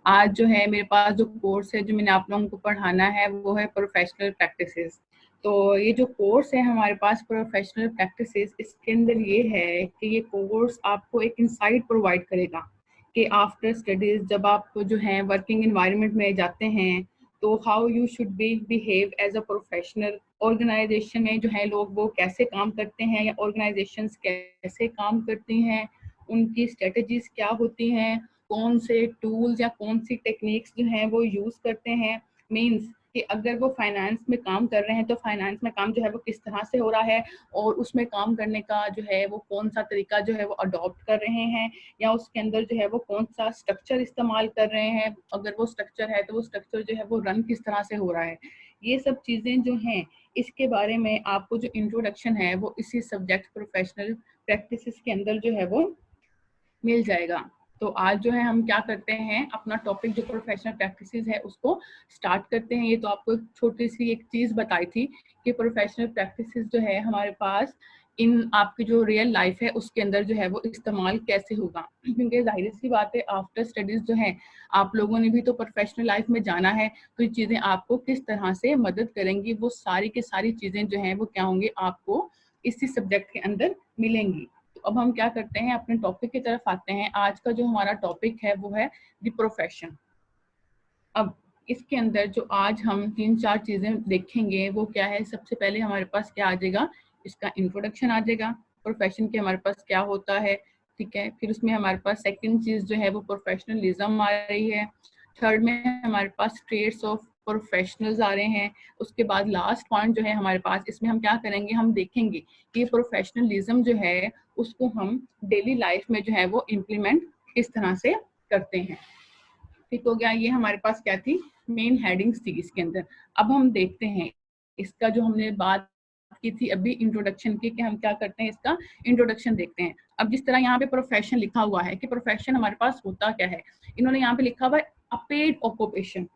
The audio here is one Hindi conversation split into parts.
आज जो है मेरे पास जो कोर्स है जो मैंने आप लोगों को पढ़ाना है वो है प्रोफेशनल प्रैक्टिसेस। तो ये जो कोर्स है हमारे पास प्रोफेशनल प्रैक्टिसेस, इसके अंदर ये है कि ये कोर्स आपको एक इंसाइट प्रोवाइड करेगा कि आफ्टर स्टडीज जब आप जो है वर्किंग एनवायरनमेंट में जाते हैं तो how you should be behave as a professional. Organisation में जो है लोग वो कैसे काम करते हैं या ऑर्गेनाइजेशंस कैसे काम करती हैं, उनकी स्ट्रेटजीज क्या होती हैं, कौन से टूल्स या कौन सी टेक्निक्स जो हैं वो यूज़ करते हैं। मीन्स कि अगर वो फाइनेंस में काम कर रहे हैं तो फाइनेंस में काम जो है वो किस तरह से हो रहा है और उसमें काम करने का जो है वो कौन सा तरीका जो है वो अडॉप्ट कर रहे हैं, या उसके अंदर जो है वो कौन सा स्ट्रक्चर इस्तेमाल कर रहे हैं। अगर वो स्ट्रक्चर है तो वो स्ट्रक्चर जो है वो रन किस तरह से हो रहा है। ये सब चीज़ें जो हैं इसके बारे में आपको जो इंट्रोडक्शन है वो इसी सब्जेक्ट प्रोफेशनल प्रैक्टिसेस के अंदर जो है वो मिल जाएगा। तो आज जो है हम क्या करते हैं, अपना टॉपिक जो प्रोफेशनल प्रैक्टिसेस है उसको स्टार्ट करते हैं। ये तो आपको एक छोटी सी एक चीज़ बताई थी कि प्रोफेशनल प्रैक्टिसेस जो है हमारे पास इन आपकी जो रियल लाइफ है उसके अंदर जो है वो इस्तेमाल कैसे होगा। क्योंकि जाहिर सी बात है आफ्टर स्टडीज जो है आप लोगों ने भी तो प्रोफेशनल लाइफ में जाना है, तो ये चीज़ें आपको किस तरह से मदद करेंगी वो सारी की सारी चीज़ें जो हैं वो क्या होंगी आपको इसी सब्जेक्ट के अंदर मिलेंगी। तो अब हम क्या करते हैं, अपने टॉपिक की तरफ आते हैं। आज का जो हमारा टॉपिक है वो है द प्रोफेशन। अब इसके अंदर जो आज हम 3-4 चीजें देखेंगे वो क्या है, सबसे पहले हमारे पास क्या आ जाएगा, इसका इंट्रोडक्शन आ जाएगा, प्रोफेशन के हमारे पास क्या होता है, ठीक है। फिर उसमें हमारे पास सेकंड चीज जो है वो प्रोफेशनलिज्म आ रही है। थर्ड में हमारे पास ट्रेड्स ऑफ प्रोफेशनल्स आ रहे हैं। उसके बाद लास्ट पॉइंट जो है हमारे पास, इसमें हम क्या करेंगे, हम देखेंगे कि प्रोफेशनलिज्म जो है उसको हम डेली लाइफ में जो है वो इम्प्लीमेंट किस तरह से करते हैं। ठीक हो गया, ये हमारे पास क्या थी, मेन हेडिंग्स थी इसके अंदर। अब हम देखते हैं इसका जो हमने बात की थी अभी इंट्रोडक्शन की, कि हम क्या करते हैं, इसका इंट्रोडक्शन देखते हैं। अब जिस तरह यहाँ पे प्रोफेशन लिखा हुआ है कि प्रोफेशन हमारे पास होता क्या है, इन्होंने यहाँ पे लिखा हुआ है a paid occupation.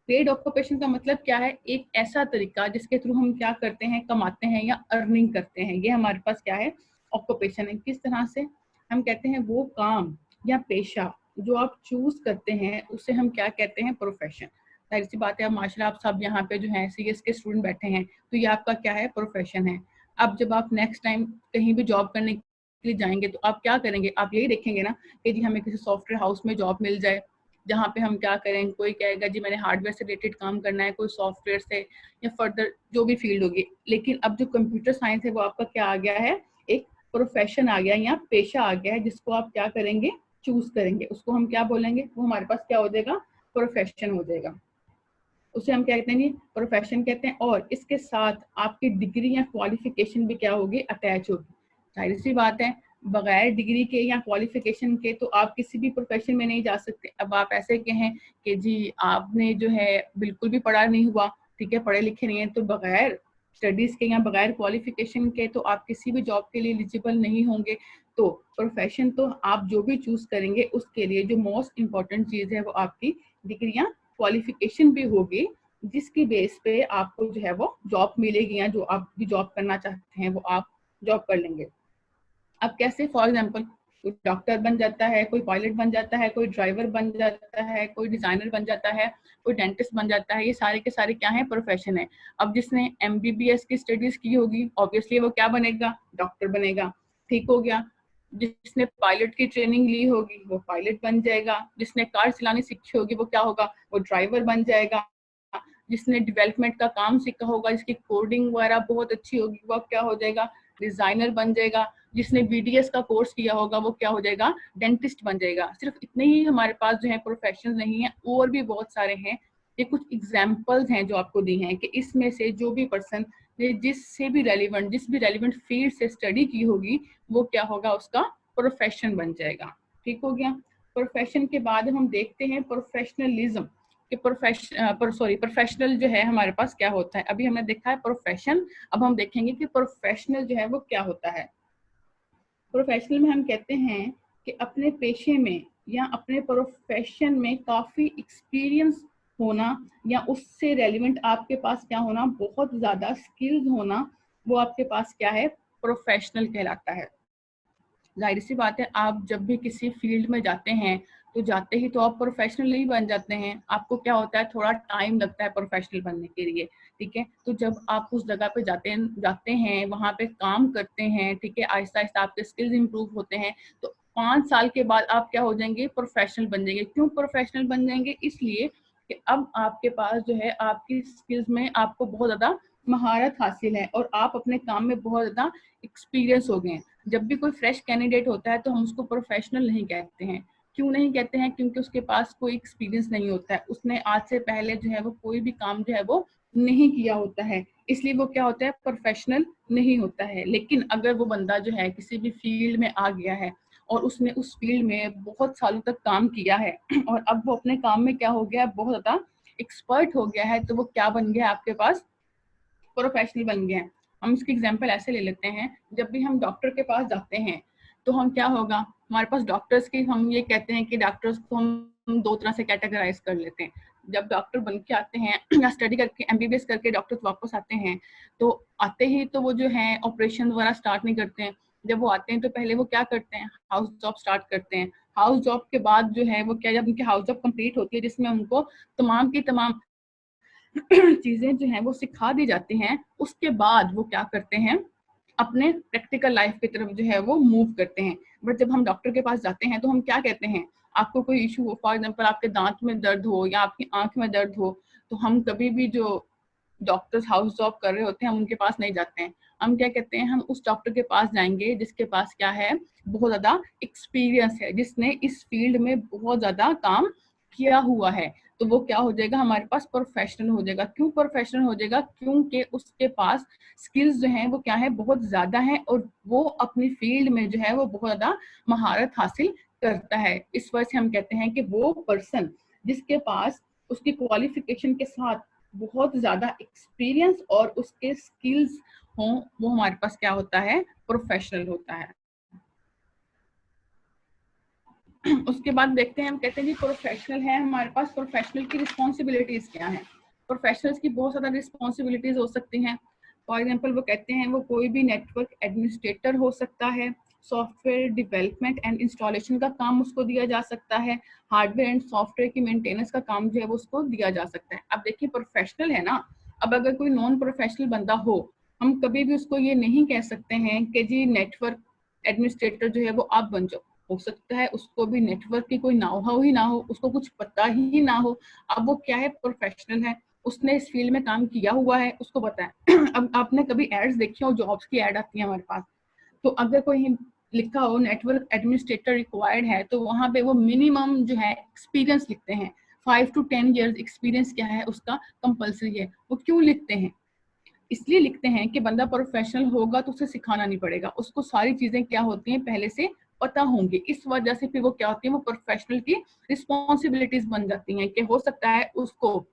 Paid occupation का मतलब क्या है, एक ऐसा तरीका जिसके थ्रू हम क्या करते हैं, कमाते हैं या अर्निंग करते हैं। ये हमारे पास क्या है, ऑक्यूपेशन है। किस तरह से हम कहते हैं, वो काम या पेशा जो आप चूज करते हैं उसे हम क्या कहते हैं, प्रोफेशन। जाहिर सी बात है, अब माशाल्लाह आप सब यहाँ पे जो है सीएस के स्टूडेंट बैठे हैं तो ये आपका क्या है, प्रोफेशन है। अब जब आप नेक्स्ट टाइम कहीं भी जॉब करने के लिए जाएंगे तो आप क्या करेंगे, आप यही देखेंगे ना कि जी हमें किसी सॉफ्टवेयर हाउस में जॉब मिल जाए, जहाँ पे हम क्या करें, कोई कहेगा जी मैंने हार्डवेयर से रिलेटेड काम करना है, कोई सॉफ्टवेयर से, या फर्दर जो भी फील्ड होगी। लेकिन अब जो कंप्यूटर साइंस है वो आपका क्या आ गया है, एक प्रोफेशन आ गया या पेशा आ गया है, जिसको आप क्या करेंगे, चूज करेंगे। उसको हम क्या बोलेंगे, वो हमारे पास क्या हो जाएगा, प्रोफेशन हो जाएगा। उसे हम क्या कहते हैं, प्रोफेशन कहते हैं। और इसके साथ आपकी डिग्री या क्वालिफिकेशन भी क्या होगी, अटैच होगी। जाहिर सी बात है, बगैर डिग्री के या क्वालिफिकेशन के तो आप किसी भी प्रोफेशन में नहीं जा सकते। अब आप ऐसे कहें कि जी आपने जो है बिल्कुल भी पढ़ा नहीं हुआ, ठीक है, पढ़े लिखे नहीं है, तो बगैर स्टडीज के या बगैर क्वालिफिकेशन के तो आप किसी भी जॉब के लिए एलिजिबल नहीं होंगे। तो प्रोफेशन तो आप जो भी चूज करेंगे उसके लिए जो मोस्ट इम्पॉर्टेंट चीज है वो आपकी डिग्री या क्वालिफिकेशन भी होगी, जिसकी बेस पे आपको जो है वो जॉब मिलेगी, या जो आप भी जॉब करना चाहते हैं वो आप जॉब कर लेंगे। अब कैसे, फॉर एग्जांपल कोई डॉक्टर बन जाता है, कोई पायलट बन जाता है, कोई ड्राइवर बन जाता है, कोई डिजाइनर बन जाता है, कोई डेंटिस्ट बन जाता है। ये सारे के सारे क्या है, प्रोफेशन है। अब जिसने एमबीबीएस की स्टडीज की होगी ऑब्वियसली वो क्या बनेगा, डॉक्टर बनेगा। ठीक हो गया। जिसने पायलट की ट्रेनिंग ली होगी वो पायलट बन जाएगा। जिसने कार चलानी सीखी होगी वो क्या होगा, वो ड्राइवर बन जाएगा। जिसने डेवलपमेंट का काम सीखा होगा, जिसकी कोडिंग वगैरह बहुत अच्छी होगी, वो क्या हो जाएगा, डिजाइनर बन जाएगा। जिसने बीडीएस का कोर्स किया होगा वो क्या हो जाएगा, डेंटिस्ट बन जाएगा। सिर्फ इतने ही हमारे पास जो है प्रोफेशन नहीं है, और भी बहुत सारे हैं। ये कुछ एग्जाम्पल्स हैं जो आपको दी हैं कि इसमें से जो भी पर्सन जिस भी रेलिवेंट फील्ड से स्टडी की होगी वो क्या होगा, उसका प्रोफेशन बन जाएगा। ठीक हो गया। प्रोफेशन के बाद हम देखते हैं प्रोफेशनलिज्म कि प्रोफेशनल जो है हमारे पास क्या होता है। अभी हमने देखा है प्रोफेशन, अब हम देखेंगे कि प्रोफेशनल जो है वो क्या होता है। प्रोफेशनल में हम कहते हैं कि अपने पेशे में या अपने प्रोफेशन में काफ़ी एक्सपीरियंस होना, या उससे रेलिवेंट आपके पास क्या होना, बहुत ज़्यादा स्किल्स होना, वो आपके पास क्या है, प्रोफेशनल कहलाता है। जाहिर सी बात है, आप जब भी किसी फील्ड में जाते हैं तो जाते ही तो आप प्रोफेशनल नहीं बन जाते हैं, आपको क्या होता है थोड़ा टाइम लगता है प्रोफेशनल बनने के लिए, ठीक है। तो जब आप उस जगह पे जाते हैं वहाँ पे काम करते हैं, ठीक है, आहिस्ता आहिस्ता आपके स्किल्स इंप्रूव होते हैं, तो 5 साल के बाद आप क्या हो जाएंगे, प्रोफेशनल बन जाएंगे। क्यों प्रोफेशनल बन जाएंगे, इसलिए कि अब आपके पास जो है आपकी स्किल्स में आपको बहुत ज्यादा महारत हासिल है और आप अपने काम में बहुत ज्यादा एक्सपीरियंस हो गए हैं। जब भी कोई फ्रेश कैंडिडेट होता है तो हम उसको प्रोफेशनल नहीं कहते हैं। क्यों नहीं कहते हैं, क्योंकि उसके पास कोई एक्सपीरियंस नहीं होता है, उसने आज से पहले जो है वो कोई भी काम जो है वो नहीं किया होता है, इसलिए वो क्या होता है, प्रोफेशनल नहीं होता है। लेकिन अगर वो बंदा जो है किसी भी फील्ड में आ गया है और उसने उस फील्ड में बहुत सालों तक काम किया है और अब वो अपने काम में क्या हो गया है, बहुत ज्यादा एक्सपर्ट हो गया है, तो वो क्या बन गया आपके पास, प्रोफेशनल बन गए हैं। हम इसकी एग्जांपल ऐसे ले लेते हैं, जब भी हम डॉक्टर के पास जाते हैं तो हम क्या होगा, हमारे पास डॉक्टर्स की, हम ये कहते हैं कि डॉक्टर्स को हम 2 तरह से कैटेगराइज कर लेते हैं। जब डॉक्टर बन के आते हैं या स्टडी करके एमबीबीएस करके डॉक्टर्स वापस आते हैं, तो आते ही तो वो जो है ऑपरेशन वगैरह स्टार्ट नहीं करते हैं। जब वो आते हैं तो पहले वो क्या करते हैं, हाउस जॉब स्टार्ट करते हैं। हाउस जॉब के बाद जो है वो क्या, जब उनकी हाउस जॉब कंप्लीट होती है जिसमें उनको तमाम की तमाम चीजें जो हैं वो सिखा दी जाती हैं, उसके बाद वो क्या करते हैं, अपने प्रैक्टिकल लाइफ की तरफ जो है वो मूव करते हैं। बट जब हम डॉक्टर के पास जाते हैं तो हम क्या कहते हैं, आपको कोई इशू हो, फॉर एग्जाम्पल आपके दांत में दर्द हो या आपकी आंख में दर्द हो, तो हम कभी भी जो डॉक्टर्स हाउस जॉब कर रहे होते हैं हम उनके पास नहीं जाते हैं। हम क्या कहते हैं, हम उस डॉक्टर के पास जाएंगे जिसके पास क्या है, बहुत ज्यादा एक्सपीरियंस है, जिसने इस फील्ड में बहुत ज्यादा काम किया हुआ है। तो वो क्या हो जाएगा, हमारे पास प्रोफेशनल हो जाएगा। क्यों प्रोफेशनल हो जाएगा, क्योंकि उसके पास स्किल्स जो हैं वो क्या है, बहुत ज्यादा है और वो अपनी फील्ड में जो है वो बहुत ज्यादा महारत हासिल करता है। इस वजह से हम कहते हैं कि वो पर्सन जिसके पास उसकी क्वालिफिकेशन के साथ बहुत ज्यादा एक्सपीरियंस और उसके स्किल्स हों, वो हमारे पास क्या होता है, प्रोफेशनल होता है। उसके बाद देखते हैं, हम कहते हैं कि प्रोफेशनल है, हमारे पास प्रोफेशनल की रिस्पॉन्सिबिलिटीज क्या है। प्रोफेशनल्स की बहुत ज्यादा रिस्पॉन्सिबिलिटीज हो सकती हैं। फॉर एग्जाम्पल वो कहते हैं वो कोई भी नेटवर्क एडमिनिस्ट्रेटर हो सकता है, सॉफ्टवेयर डेवलपमेंट एंड इंस्टॉलेशन का काम उसको दिया जा सकता है, हार्डवेयर एंड सॉफ्टवेयर की मेंटेनेंस का काम जो है वो उसको दिया जा सकता है। अब देखिए प्रोफेशनल है ना, अब अगर कोई नॉन प्रोफेशनल बंदा हो, हम कभी भी उसको ये नहीं कह सकते हैं कि जी नेटवर्क एडमिनिस्ट्रेटर जो है वो आप बन जाओ। हो सकता है उसको भी नेटवर्क की कोई नाउ ही ना हो, उसको कुछ पता ही ना हो। अब वो क्या है, प्रोफेशनल है, उसने इस फील्ड में काम किया हुआ है, उसको पता है। अब आपने कभी एड्स देखी हो, जॉब्स की एड आती है हमारे पास, तो अगर कोई लिखा हो नेटवर्क एडमिनिस्ट्रेटर रिक्वायर्ड है, तो वहां पे वो मिनिमम जो है एक्सपीरियंस लिखते हैं, 5 to 10 years एक्सपीरियंस क्या है उसका कंपल्सरी है। वो क्यों लिखते हैं, इसलिए लिखते हैं कि बंदा प्रोफेशनल होगा तो उसे सिखाना नहीं पड़ेगा, उसको सारी चीजें क्या होती हैं पहले से पता होंगी। इस वजह से फिर वो क्या होती है, वो प्रोफेशनल की रिस्पॉन्सिबिलिटीज बन जाती हैं कि हो सकता है उसको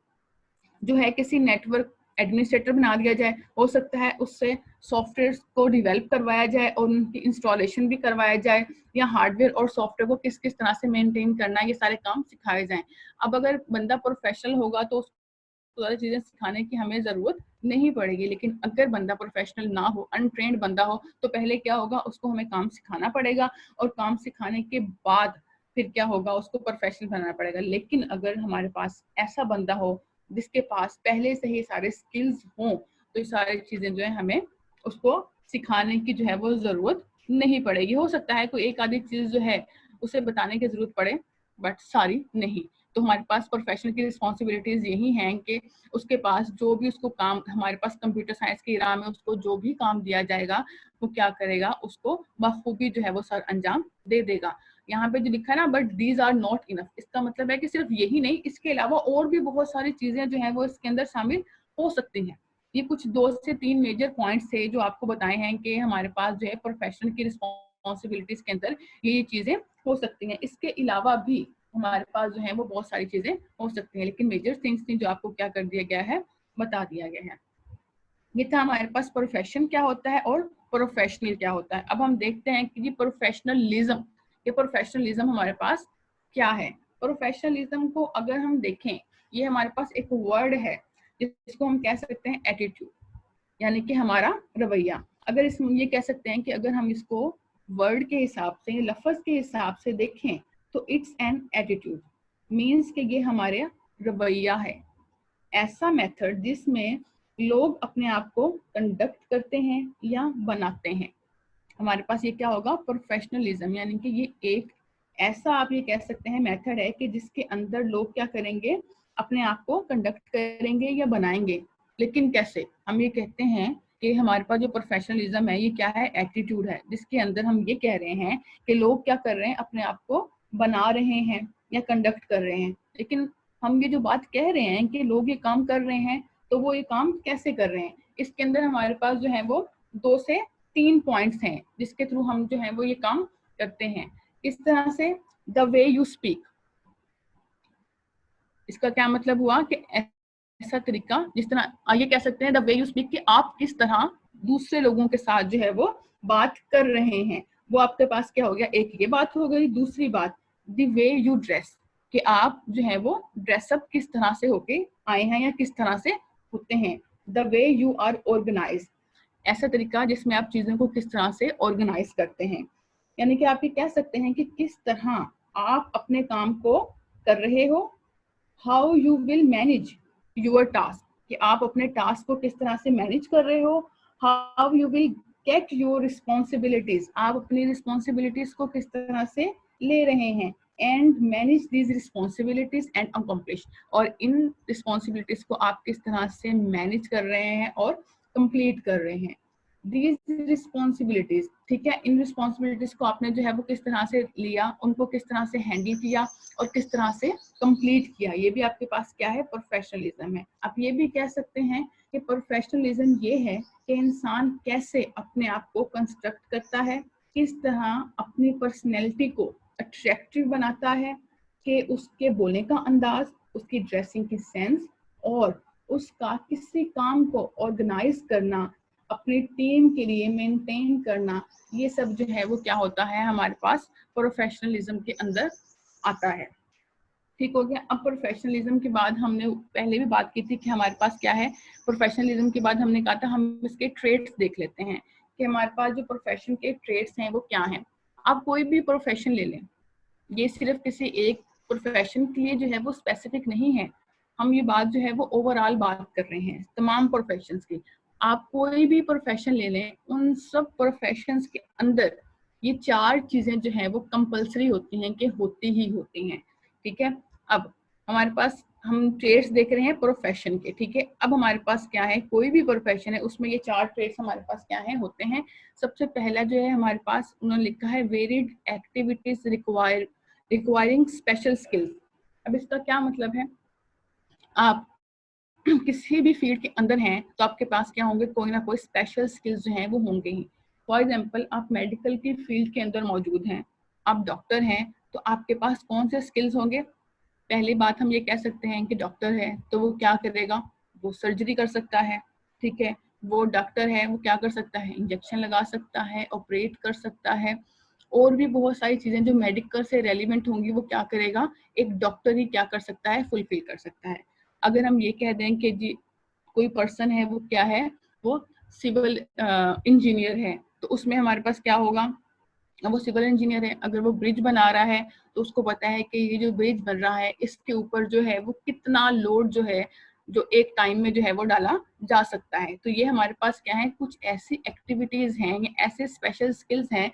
जो है किसी नेटवर्क एडमिनिस्ट्रेटर बना दिया जाए, हो सकता है उससे सॉफ्टवेयर को डिवेलप करवाया जाए और उनकी इंस्टॉलेशन भी करवाया जाए, या हार्डवेयर और सॉफ्टवेयर को किस किस तरह से मेंटेन करना है, ये सारे काम सिखाए जाएं। अब अगर बंदा प्रोफेशनल होगा तो सारी चीजें सिखाने की हमें जरूरत नहीं पड़ेगी। लेकिन अगर बंदा प्रोफेशनल ना हो, अनट्रेंड बंदा हो, तो पहले क्या होगा, उसको हमें काम सिखाना पड़ेगा और काम सिखाने के बाद फिर क्या होगा, उसको प्रोफेशनल बनाना पड़ेगा। लेकिन अगर हमारे पास ऐसा बंदा हो जिसके पास पहले से ही सारे स्किल्स हों, तो ये सारी चीजें जो है हमें उसको सिखाने की जो है वो जरूरत नहीं पड़ेगी। हो सकता है कोई एक आधी चीज जो है उसे बताने की जरूरत पड़े, बट सारी नहीं। तो हमारे पास प्रोफेशनल की रिस्पॉन्सिबिलिटीज यही हैं कि उसके पास जो भी उसको काम, हमारे पास कंप्यूटर साइंस की इरा में उसको जो भी काम दिया जाएगा वो क्या करेगा, उसको बखूबी जो है वो सर अंजाम दे देगा। यहाँ पे जो लिखा है ना, but these are not enough, इसका मतलब है कि सिर्फ यही नहीं, इसके अलावा और भी बहुत सारी चीजें जो है वो इसके अंदर शामिल हो सकती हैं। ये कुछ 2 से 3 मेजर पॉइंट्स थे जो आपको बताए हैं कि हमारे पास जो है प्रोफेशनल की रिस्पॉन्सिबिलिटीज के अंदर ये चीजें हो सकती हैं। इसके अलावा भी हमारे पास जो है वो बहुत सारी चीजें हो सकती हैं, लेकिन मेजर थिंग्स थी जो आपको क्या कर दिया गया है, बता दिया गया है। ये था हमारे पास प्रोफेशन क्या होता है और प्रोफेशनल क्या होता है। अब हम देखते हैं कि ये प्रोफेशनलिज्म, ये प्रोफेशनलिज्म हमारे पास क्या है। प्रोफेशनलिज्म को अगर हम देखें, ये हमारे पास एक वर्ड है जिसको हम कह सकते हैं एटीट्यूड, यानी कि हमारा रवैया। अगर इसमें ये कह सकते हैं कि अगर हम इसको वर्ड के हिसाब से, लफ्ज के हिसाब से देखें, तो इट्स एन एटीट्यूड, मीन्स कि ये हमारे रवैया है, ऐसा मेथड जिसमें लोग अपने आप को कंडक्ट करते हैं या बनाते हैं। हमारे पास ये क्या होगा, प्रोफेशनलिज्म, यानी कि ये एक ऐसा आप ये कह सकते हैं मेथड है कि जिसके अंदर लोग क्या करेंगे, अपने आप को कंडक्ट करेंगे या बनाएंगे। लेकिन कैसे, हम ये कहते हैं कि हमारे पास जो प्रोफेशनलिज्म है ये क्या है, एटीट्यूड है, जिसके अंदर हम ये कह रहे हैं कि लोग क्या कर रहे हैं, अपने आप को बना रहे हैं या कंडक्ट कर रहे हैं। लेकिन हम ये जो बात कह रहे हैं कि लोग ये काम कर रहे हैं, तो वो ये काम कैसे कर रहे हैं, इसके अंदर हमारे पास जो है वो 2 से 3 पॉइंट्स हैं जिसके थ्रू हम जो है वो ये काम करते हैं। इस तरह से द वे यू स्पीक, इसका क्या मतलब हुआ कि ऐसा तरीका, जिस तरह ये कह सकते हैं द वे यू स्पीक, कि आप किस तरह दूसरे लोगों के साथ जो है वो बात कर रहे हैं। वो आपके पास क्या हो गया, एक ये बात हो गई। दूसरी बात द वे यू ड्रेस, कि आप जो है वो ड्रेसअप किस तरह से होके आए हैं या किस तरह से होते हैं। The way you are organize, ऐसा तरीका जिसमें आप चीजों को किस तरह से ऑर्गेनाइज करते हैं। यानी कि आप ये कह सकते हैं कि किस तरह आप अपने काम को कर रहे हो। How you will manage your task, कि आप अपने टास्क को किस तरह से मैनेज कर रहे हो। How you will get your responsibilities, आप अपनी रिस्पॉन्सिबिलिटीज को किस तरह से ले रहे हैं। And manage these responsibilities and accomplish, और इन रिस्पॉन्सिबिलिटीज को आप किस तरह से मैनेज कर रहे हैं और कंप्लीट कर रहे हैं। दीज रिस्पॉन्सिबिलिटीज, ठीक है, इन रिस्पॉन्सिबिलिटीज को आपने जो है वो किस तरह से लिया, उनको किस तरह से हैंडल किया और किस तरह से कंप्लीट किया, ये भी आपके पास क्या है, प्रोफेशनलिज्म है। आप ये भी कह सकते हैं कि प्रोफेशनलिज्म ये है कि इंसान कैसे अपने आप को कंस्ट्रक्ट करता है, किस तरह अपनी पर्सनैलिटी को अट्रैक्टिव बनाता है, कि उसके बोलने का अंदाज, उसकी ड्रेसिंग की सेंस और उसका किसी काम को ऑर्गेनाइज करना, अपनी टीम के लिए मेंटेन करना, ये सब जो है वो क्या होता है, हमारे पास प्रोफेशनलिज्म के अंदर आता है। ठीक हो गया। अब प्रोफेशनलिज्म के बाद हमने पहले भी बात की थी कि हमारे पास क्या है, प्रोफेशनलिज्म के बाद हमने कहा था हम इसके ट्रेड्स देख लेते हैं कि हमारे पास जो प्रोफेशन के ट्रेड्स हैं वो क्या हैं। आप कोई भी प्रोफेशन ले लें, ये सिर्फ किसी एक प्रोफेशन के लिए जो है वो स्पेसिफिक नहीं है, हम ये बात जो है वो ओवरऑल बात कर रहे हैं तमाम प्रोफेशंस की। आप कोई भी प्रोफेशन ले लें, उन सब प्रोफेशंस के अंदर ये 4 चीजें जो है वो कंपलसरी होती हैं कि होती ही होती हैं। ठीक है, अब हमारे पास हम ट्रेड्स देख रहे हैं प्रोफेशन के। ठीक है, अब हमारे पास क्या है, कोई भी प्रोफेशन है उसमें ये 4 ट्रेड्स हमारे पास क्या है, होते हैं। सबसे पहला जो है हमारे पास उन्होंने लिखा है varied activities requiring special skills. अब इसका क्या मतलब है, आप किसी भी फील्ड के अंदर हैं तो आपके पास क्या होंगे, कोई ना कोई स्पेशल स्किल्स जो हैं वो होंगे ही। फॉर एग्जांपल, आप मेडिकल की फील्ड के अंदर मौजूद हैं, आप डॉक्टर हैं, तो आपके पास कौन से स्किल्स होंगे। पहली बात हम ये कह सकते हैं कि डॉक्टर है तो वो क्या करेगा, वो सर्जरी कर सकता है। ठीक है, वो डॉक्टर है वो क्या कर सकता है, इंजेक्शन लगा सकता है, ऑपरेट कर सकता है, और भी बहुत सारी चीजें जो मेडिकल से रेलिवेंट होंगी वो क्या करेगा, एक डॉक्टर ही क्या कर सकता है, फुलफिल कर सकता है। अगर हम ये कह दें कि जी कोई पर्सन है वो क्या है, वो सिविल इंजीनियर है, तो उसमें हमारे पास क्या होगा, वो सिविल इंजीनियर है, अगर वो ब्रिज बना रहा है तो उसको पता है कि ये जो ब्रिज बन रहा है इसके ऊपर जो है वो कितना लोड जो है जो एक टाइम में जो है वो डाला जा सकता है। तो ये हमारे पास क्या है, कुछ ऐसी एक्टिविटीज हैं या ऐसे स्पेशल स्किल्स हैं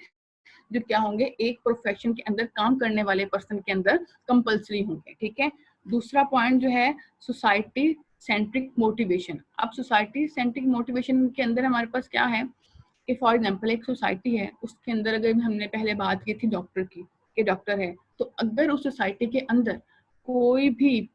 जो क्या होंगे, एक प्रोफेशन के अंदर काम करने वाले पर्सन के अंदर कंपलसरी होंगे। ठीक है, दूसरा पॉइंट जो है सोसाइटी सेंट्रिक मोटिवेशन। अब सोसाइटी सेंट्रिक मोटिवेशन के अंदर हमारे पास क्या है कि फॉर एग्जांपल एक सोसाइटी है, उसके अंदर अगर हमने पहले बात की थी डॉक्टर की, कि डॉक्टर है, तो अगर उस सोसाइटी के अंदर कोई भी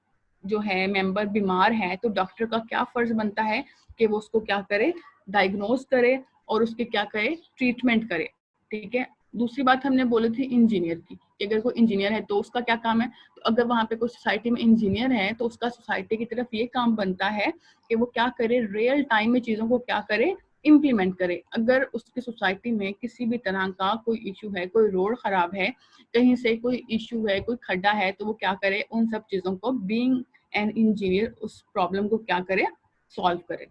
जो है मेंबर बीमार है तो डॉक्टर का क्या फर्ज बनता है कि वो उसको क्या करे, डायग्नोज करे और उसके क्या करे, ट्रीटमेंट करे। ठीक है, दूसरी बात हमने बोली थी इंजीनियर की, कि अगर कोई इंजीनियर है तो उसका क्या काम है, तो अगर वहां पे कोई सोसाइटी में इंजीनियर है तो उसका सोसाइटी की तरफ ये काम बनता है कि वो क्या करे, रियल टाइम में चीजों को क्या करे, इम्प्लीमेंट करे। अगर उसकी सोसाइटी में किसी भी तरह का कोई इशू है, कोई रोड खराब है, कहीं से कोई इशू है, कोई खड्डा है, तो वो क्या करे, उन सब चीजों को बीइंग एन इंजीनियर उस प्रॉब्लम को क्या करे, सॉल्व करे।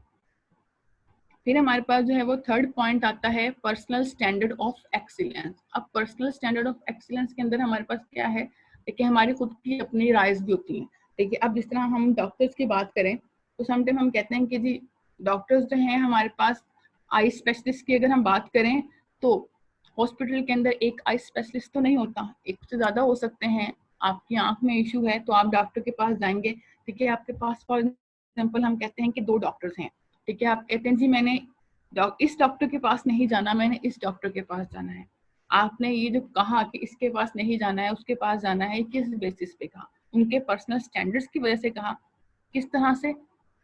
फिर हमारे पास जो है वो थर्ड पॉइंट आता है पर्सनल स्टैंडर्ड ऑफ एक्सीलेंस। अब पर्सनल स्टैंडर्ड ऑफ एक्सीलेंस के अंदर हमारे पास क्या है, देखिए हमारी खुद की अपनी राइज भी होती हैं। देखिए अब जिस तरह हम डॉक्टर्स की बात करें तो समटाइम हम कहते हैं कि जी डॉक्टर्स जो हैं हमारे पास, आई स्पेशलिस्ट की अगर हम बात करें तो हॉस्पिटल के अंदर एक आई स्पेशलिस्ट तो नहीं होता, एक से ज़्यादा हो सकते हैं। आपकी आंख में इशू है तो आप डॉक्टर के पास जाएंगे, ठीक है। आपके पास फॉर एग्जाम्पल हम कहते हैं कि 2 डॉक्टर्स हैं, ठीक है। आप कहते हैं जी मैंने इस डॉक्टर के पास नहीं जाना, मैंने इस डॉक्टर के पास जाना है। आपने ये जो कहा कि इसके पास नहीं जाना है उसके पास जाना है, किस बेसिस पे कहा? उनके पर्सनल स्टैंडर्ड्स की वजह से कहा। किस तरह से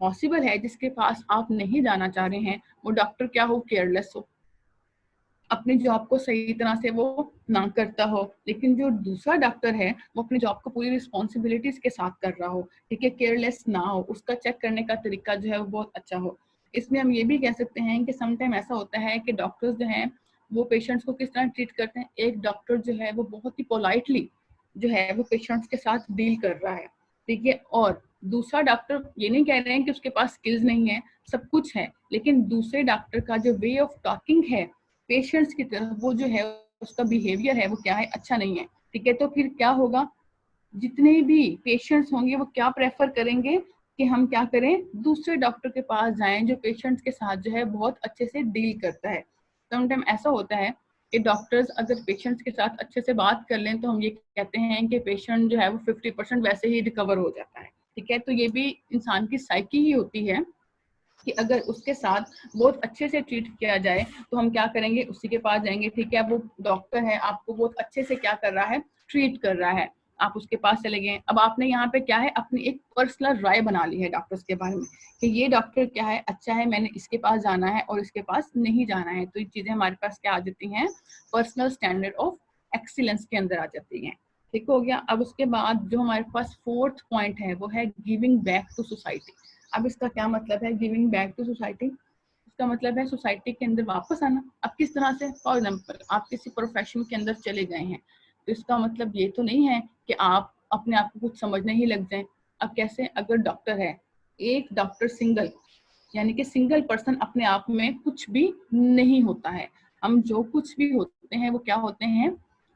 पॉसिबल है जिसके पास आप नहीं जाना चाह रहे हैं वो डॉक्टर क्या हो, केयरलेस हो, अपनी जॉब को सही तरह से वो ना करता हो, लेकिन जो दूसरा डॉक्टर है वो अपनी जॉब को पूरी रिस्पॉन्सिबिलिटीज के साथ कर रहा हो, ठीक है, केयरलेस ना हो, उसका चेक करने का तरीका जो है वो बहुत अच्छा हो। इसमें हम ये भी कह सकते हैं कि समटाइम ऐसा होता है कि डॉक्टर्स जो हैं वो पेशेंट्स को किस तरह ट्रीट करते हैं। एक डॉक्टर जो है वो बहुत ही पोलाइटली जो है वो पेशेंट्स के साथ डील कर रहा है, ठीक है। और दूसरा डॉक्टर, ये नहीं कह रहे हैं कि उसके पास स्किल्स नहीं है, सब कुछ है, लेकिन दूसरे डॉक्टर का जो वे ऑफ टॉकिंग है पेशेंट्स की तरफ, वो जो है उसका बिहेवियर है वो क्या है, अच्छा नहीं है, ठीक है। तो फिर क्या होगा, जितने भी पेशेंट्स होंगे वो क्या प्रेफर करेंगे कि हम क्या करें, दूसरे डॉक्टर के पास जाएं जो पेशेंट्स के साथ जो है बहुत अच्छे से डील करता है। समटाइम ऐसा होता है कि डॉक्टर्स अगर पेशेंट्स के साथ अच्छे से बात कर लें तो हम ये कहते हैं कि पेशेंट जो है वो 50% वैसे ही रिकवर हो जाता है, ठीक है। तो ये भी इंसान की साइकी ही होती है कि अगर उसके साथ बहुत अच्छे से ट्रीट किया जाए तो हम क्या करेंगे, उसी के पास जाएंगे, ठीक है। वो डॉक्टर है, आपको बहुत अच्छे से क्या कर रहा है, ट्रीट कर रहा है, आप उसके पास चले गए। अब आपने यहाँ पे क्या है, अपनी एक पर्सनल राय बना ली है डॉक्टर्स के बारे में कि ये डॉक्टर क्या है, अच्छा है, मैंने इसके पास जाना है और इसके पास नहीं जाना है। तो ये चीजें हमारे पास क्या आ जाती हैं, पर्सनल स्टैंडर्ड ऑफ एक्सीलेंस के अंदर आ जाती हैं, ठीक हो गया। अब उसके बाद जो हमारे पास फोर्थ पॉइंट है वो है गिविंग बैक टू सोसाइटी। अब इसका क्या मतलब है, गिविंग बैक टू सोसाइटी? इसका मतलब है सोसाइटी के अंदर वापस आना। अब किस तरह से, फॉर एग्जाम्पल आप किसी प्रोफेशन के अंदर चले गए हैं तो इसका मतलब ये तो नहीं है कि आप अपने आप को कुछ समझने ही लग जाएं। अब कैसे, अगर डॉक्टर है, एक डॉक्टर सिंगल, यानी कि सिंगल पर्सन अपने आप में कुछ भी नहीं होता है। हम जो कुछ भी होते हैं वो क्या होते हैं,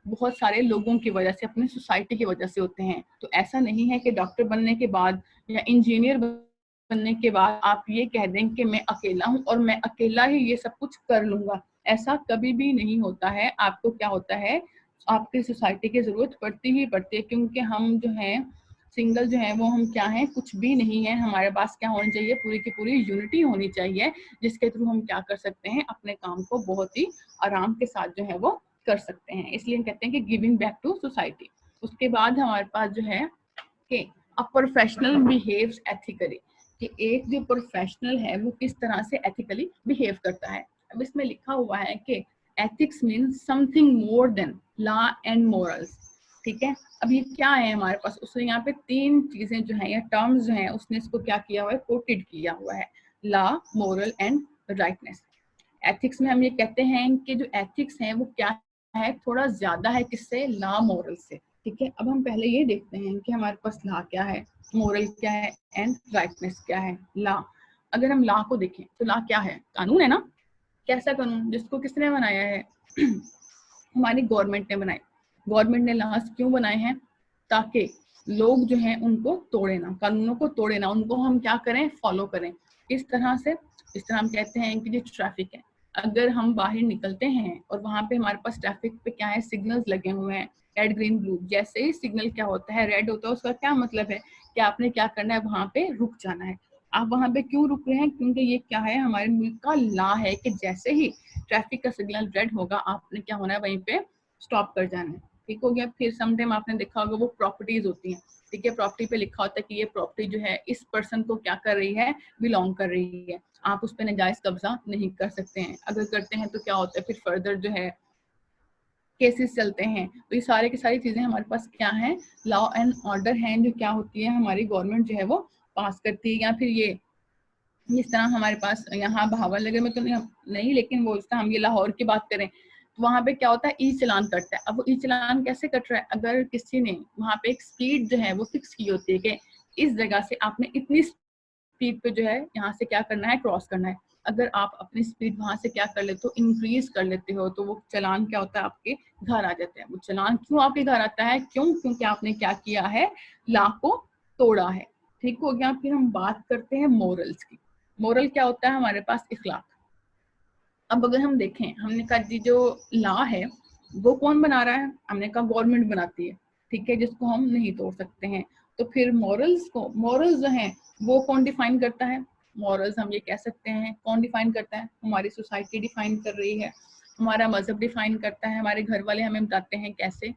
बहुत सारे लोगों की वजह से, अपनी सोसाइटी की वजह से होते हैं। तो ऐसा नहीं है कि डॉक्टर बनने के बाद या इंजीनियर बनने के बाद आप ये कह दें कि मैं अकेला हूँ और मैं अकेला ही ये सब कुछ कर लूंगा। ऐसा कभी भी नहीं होता है। आपको क्या होता है, आपकी सोसाइटी की जरूरत पड़ती ही पड़ती है, क्योंकि हम जो हैं सिंगल जो है वो हम क्या है, कुछ भी नहीं है। हमारे पास क्या होनी चाहिए, पूरी की पूरी यूनिटी होनी चाहिए, जिसके थ्रू हम क्या कर सकते हैं, अपने काम को बहुत ही आराम के साथ जो है वो कर सकते हैं। इसलिए हम कहते हैं कि गिविंग बैक टू सोसाइटी। उसके बाद हमारे पास जो है कि अ प्रोफेशनल बिहेव्स एथिकली, कि एक जो प्रोफेशनल है वो किस तरह से एथिकली बिहेव करता है। अब इसमें लिखा हुआ है कि ethics means something more than law and morals, ठीक है। अब ये क्या है हमारे पास, उसने यहाँ पे 3 चीजें जो है या टर्म्स जो है उसने इसको क्या किया हुआ है, कोटेड किया हुआ है, law, moral and rightness. Ethics में हम ये कहते हैं कि जो एथिक्स है वो क्या है, थोड़ा ज्यादा है किससे, लॉ मोरल से, ठीक है। अब हम पहले ये देखते हैं कि हमारे पास लॉ क्या है, मोरल क्या है एंड राइटनेस क्या है। लॉ, अगर हम लॉ को देखें तो लॉ क्या है, कानून है ना। कैसा कानून, जिसको किसने बनाया है हमारी गवर्नमेंट ने बनाए। गवर्नमेंट ने लॉज क्यों बनाए हैं, ताकि लोग जो हैं उनको तोड़े ना, कानूनों को तोड़े ना, उनको हम क्या करें, फॉलो करें। इस तरह से, इस तरह हम कहते हैं कि जो ट्रैफिक है, अगर हम बाहर निकलते हैं और वहां पे हमारे पास ट्रैफिक पे क्या है, सिग्नल्स लगे हुए हैं, रेड ग्रीन ब्लू। जैसे ही सिग्नल क्या होता है, रेड होता है, उसका क्या मतलब है कि आपने क्या करना है, वहां पे रुक जाना है। आप वहां पे क्यों रुक रहे हैं, क्योंकि ये क्या है, हमारे मुल्क का लॉ है कि जैसे ही ट्रैफिक का सिग्नल रेड होगा आपने क्या होना है, वहीं पे स्टॉप कर जाना है, ठीक हो गया। फिर समटाइम आपने देखा होगा वो प्रॉपर्टीज होती हैं, ठीक है। प्रॉपर्टी पे लिखा होता है कि ये प्रॉपर्टी जो है इस पर्सन को क्या कर रही है, बिलोंग कर रही है, आप उस पर नाजायज कब्जा नहीं कर सकते हैं। अगर करते हैं तो क्या होता है, फिर फर्दर जो है केसेस चलते हैं। तो ये सारे की सारी चीजें हमारे पास क्या है, लॉ एंड ऑर्डर हैं, जो क्या होती है हमारी गवर्नमेंट जो है वो पास करती है। या फिर ये जिस तरह हमारे पास यहाँ भावनगर में तो नहीं, लेकिन वो इसका हम ये लाहौर की बात करें तो वहां पे क्या होता है, ई चलान कटता है। अब वो ई चलान कैसे कट रहा है, अगर किसी ने वहां पे एक स्पीड जो है वो फिक्स की होती है कि इस जगह से आपने इतनी स्पीड पे जो है यहाँ से क्या करना है, क्रॉस करना है। अगर आप अपनी स्पीड वहां से क्या कर लेते हो, इंक्रीज कर लेते हो, तो वो चलान क्या होता है, आपके घर आ जाते हैं। वो चलान क्यों आपके घर आता है, क्यों, क्योंकि आपने क्या किया है, लॉ को तोड़ा है। ठीक हो गया। फिर हम बात करते हैं मोरल्स की। मोरल क्या होता है हमारे पास, इखलाक। अब अगर हम देखें, हमने कहा जी जो लॉ है वो कौन बना रहा है, हमने कहा गवर्नमेंट बनाती है, ठीक है, जिसको हम नहीं तोड़ सकते हैं। तो फिर मॉरल्स जो हैं वो कौन डिफाइन करता है, मॉरल्स हम ये कह सकते हैं कौन डिफाइन करता है, हमारी सोसाइटी डिफाइन कर रही है, हमारा मजहब डिफाइन करता है, हमारे घर वाले हमें बताते हैं कैसे।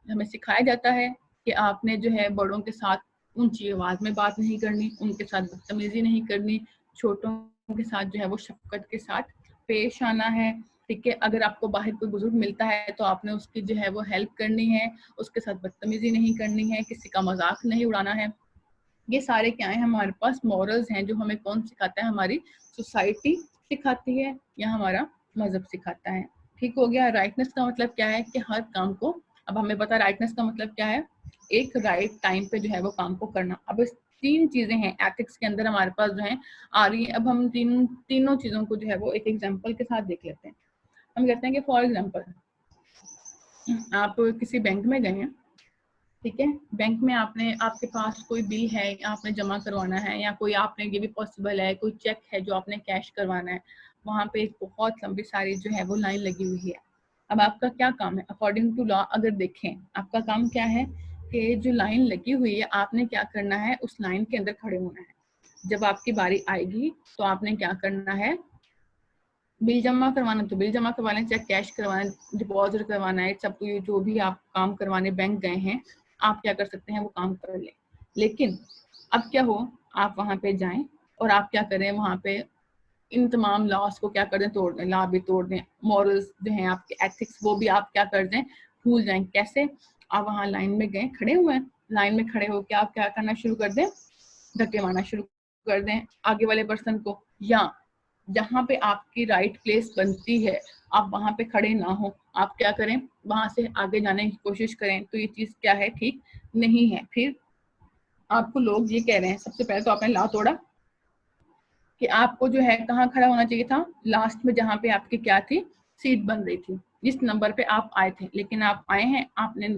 हमें सिखाया जाता है कि आपने जो है बड़ों के साथ ऊंची आवाज में बात नहीं करनी, उनके साथ बदतमीजी नहीं करनी, छोटों के साथ जो है वो शफकत के साथ पेश आना है। ठीक है, अगर आपको बाहर कोई बुजुर्ग मिलता है तो आपने उसकी जो है वो हेल्प करनी है, उसके साथ बदतमीजी नहीं करनी है, किसी का मजाक नहीं उड़ाना है। ये सारे क्या है, हमारे पास मॉरल्स हैं जो हमें कौन सिखाता है, हमारी सोसाइटी सिखाती है या हमारा मजहब सिखाता है। ठीक हो गया। राइटनेस का मतलब क्या है कि हर काम को, अब हमें पता राइटनेस का मतलब क्या है, एक राइट टाइम पे जो है वो काम को करना। अब इस 3 चीजें हैं एथिक्स के अंदर हमारे पास जो है आ रही है। अब हम तीनों चीजों को जो है वो एक एग्जाम्पल के साथ देख लेते हैं। हम कहते हैं कि फॉर एग्जाम्पल आप किसी बैंक में गए हैं, ठीक है, बैंक में आपने, आपके पास कोई बिल है आपने जमा करवाना है, या कोई आपने, ये भी पॉसिबल है कोई चेक है जो आपने कैश करवाना है, वहां पे एक बहुत लंबी सारी जो है वो लाइन लगी हुई है। अब आपका क्या काम है अकॉर्डिंग टू लॉ, अगर देखें आपका काम क्या है कि जो लाइन लगी हुई है आपने क्या करना है, उस लाइन के अंदर खड़े होना है। जब आपकी बारी आएगी तो आपने क्या करना है, बिल जमा करवाना तो बिल जमा करवाना, चाहे कैश करवाना, डिपॉजिट करवाना है, सब जो भी आप काम करवाने बैंक गए हैं आप क्या कर सकते हैं वो काम कर लें। लेकिन अब क्या हो, आप वहां पे जाएं और आप क्या करें, वहां पे इन तमाम लॉस को क्या कर दें, तोड़ दें, लॉ भी तोड़ दें, मॉरल्स जो हैं आपके एथिक्स वो भी आप क्या कर दें, भूल जाएं। कैसे, आप वहां लाइन में गए, खड़े हुए हैं, लाइन में खड़े होकर आप क्या करना शुरू कर दें, धक्के मारना शुरू कर दें आगे वाले पर्सन को, या जहां पे आपकी राइट प्लेस बनती है आप वहां पे खड़े ना हो, आप क्या करें, वहां से आगे जाने की कोशिश करें। तो ये चीज क्या है, ठीक नहीं है। फिर आपको लोग ये कह रहे हैं, सबसे पहले तो आपने लॉ तोड़ा कि आपको जो है कहाँ खड़ा होना चाहिए था, लास्ट में जहाँ पे आपकी क्या थी, सीट बन रही थी, जिस नंबर पे आप आए थे। लेकिन आप आए हैं, आपने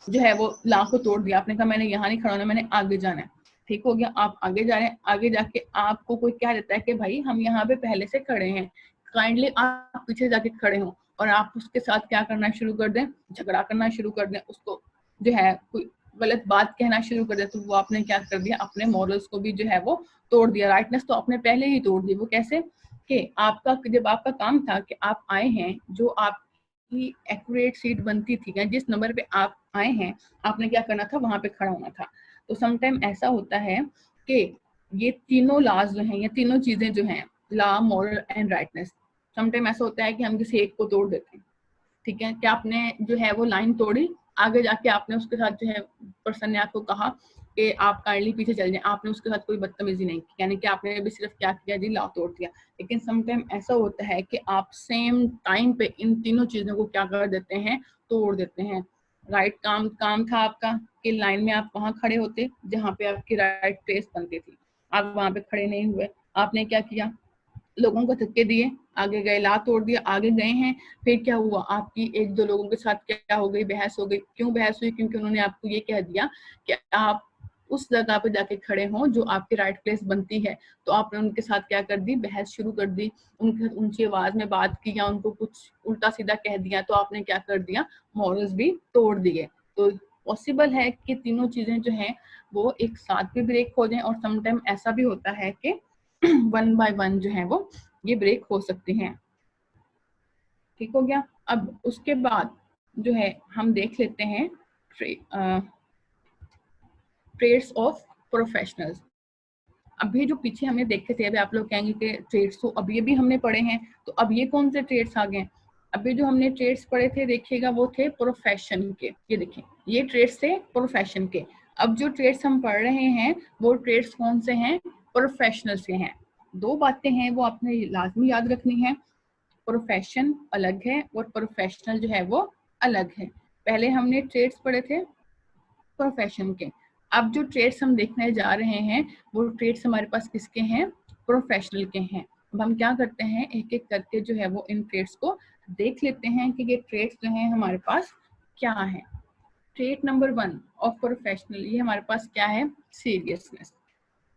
जो है वो लॉ को तोड़ दिया, आपने कहा मैंने यहाँ नहीं खड़ा होना, मैंने आगे जाना है। ठीक हो गया, आप आगे जा रहे हैं, आगे जाके आपको कोई क्या देता है कि भाई हम यहाँ पे पहले से खड़े हैं, काइंडली आप पीछे जाके खड़े हो, और आप उसके साथ क्या करना शुरू कर दें, झगड़ा करना शुरू कर दें, उसको जो है कोई गलत बात कहना शुरू कर दें। तो वो आपने क्या कर दिया, अपने मॉरल्स को भी जो है वो तोड़ दिया। राइटनेस तो आपने पहले ही तोड़ दी। वो कैसे कि आपका, जब आपका काम था कि आप आए हैं, जो आपकी एक्यूरेट सीट बनती थी, या जिस नंबर पे आप आए हैं आपने क्या करना था, वहां पे खड़ा होना था। तो समटाइम ऐसा होता है कि ये तीनों लॉज जो हैं, ये तीनों चीजें जो हैं, law, moral and rightness, sometime ऐसा होता है कि हम किसी एक को तोड़ देते हैं। ठीक है, कि आपने जो है वो लाइन तोड़ी, आगे जाके आपने उसके साथ जो है, पर्सन ने आपको कहा कि आप काइंडली पीछे चल जाएं, आपने उसके साथ कोई बदतमीजी नहीं की, यानी कि आपने भी सिर्फ क्या किया जी, लॉ तोड़ दिया। लेकिन समटाइम ऐसा होता है कि आप सेम टाइम पे इन तीनों चीजों को क्या कर देते हैं, तोड़ देते हैं। राइट काम था आपका कि लाइन में आप वहां खड़े होते जहां पे आपकी राइट प्लेस बनती थी, आप वहां पे खड़े नहीं हुए, आपने क्या किया, लोगों को धक्के दिए, आगे गए, ला तोड़ दिया, आगे गए हैं। फिर क्या हुआ, आपकी एक दो लोगों के साथ क्या हो गई, बहस हो गई। क्यों बहस हुई, क्योंकि उन्होंने आपको ये कह दिया कि आप उस जगह पे जाके खड़े हों जो आपकी राइट प्लेस बनती है। तो आपने उनके साथ क्या कर दी, बहस शुरू कर दी, उनके साथ ऊंची आवाज में बात की, या उनको कुछ उल्टा सीधा कह दिया, तो आपने क्या कर दिया, मॉरल्स भी तोड़ दिए। तो पॉसिबल है कि तीनों चीजें जो हैं वो एक साथ भी ब्रेक हो जाएं, और समटाइम ऐसा भी होता है कि वन बाय वन जो है वो ये ब्रेक हो सकती हैं। ठीक हो गया। अब उसके बाद जो है हम देख लेते हैं ट्रेड्स ऑफ प्रोफेशनल्स। अभी जो पीछे हमने देखे थे, अभी आप लोग कहेंगे कि ट्रेड्स तो अभी भी हमने पढ़े हैं, तो अब ये कौन से ट्रेड्स आ गए। अभी जो हमने ट्रेड्स पढ़े थे देखिएगा वो थे प्रोफेशन के, ये देखिए ये ट्रेड्स थे प्रोफेशन के। अब जो ट्रेड्स हम पढ़ रहे हैं वो ट्रेड्स कौन से हैं, प्रोफेशनल से हैं। दो बातें हैं वो आपने लाजमी याद रखनी है, प्रोफेशन अलग है और प्रोफेशनल जो है वो अलग है। पहले हमने ट्रेड्स पढ़े थे प्रोफेशन के, अब जो ट्रेड्स हम देखने जा रहे हैं वो ट्रेड्स हमारे पास किसके हैं, प्रोफेशनल के हैं। अब हम क्या करते हैं, एक एक करके जो है वो इन ट्रेट्स को देख लेते हैं कि ये ट्रेट्स जो हैं हमारे पास क्या है। ट्रेट नंबर 1 ऑफ प्रोफेशनल, ये हमारे पास क्या है, सीरियसनेस।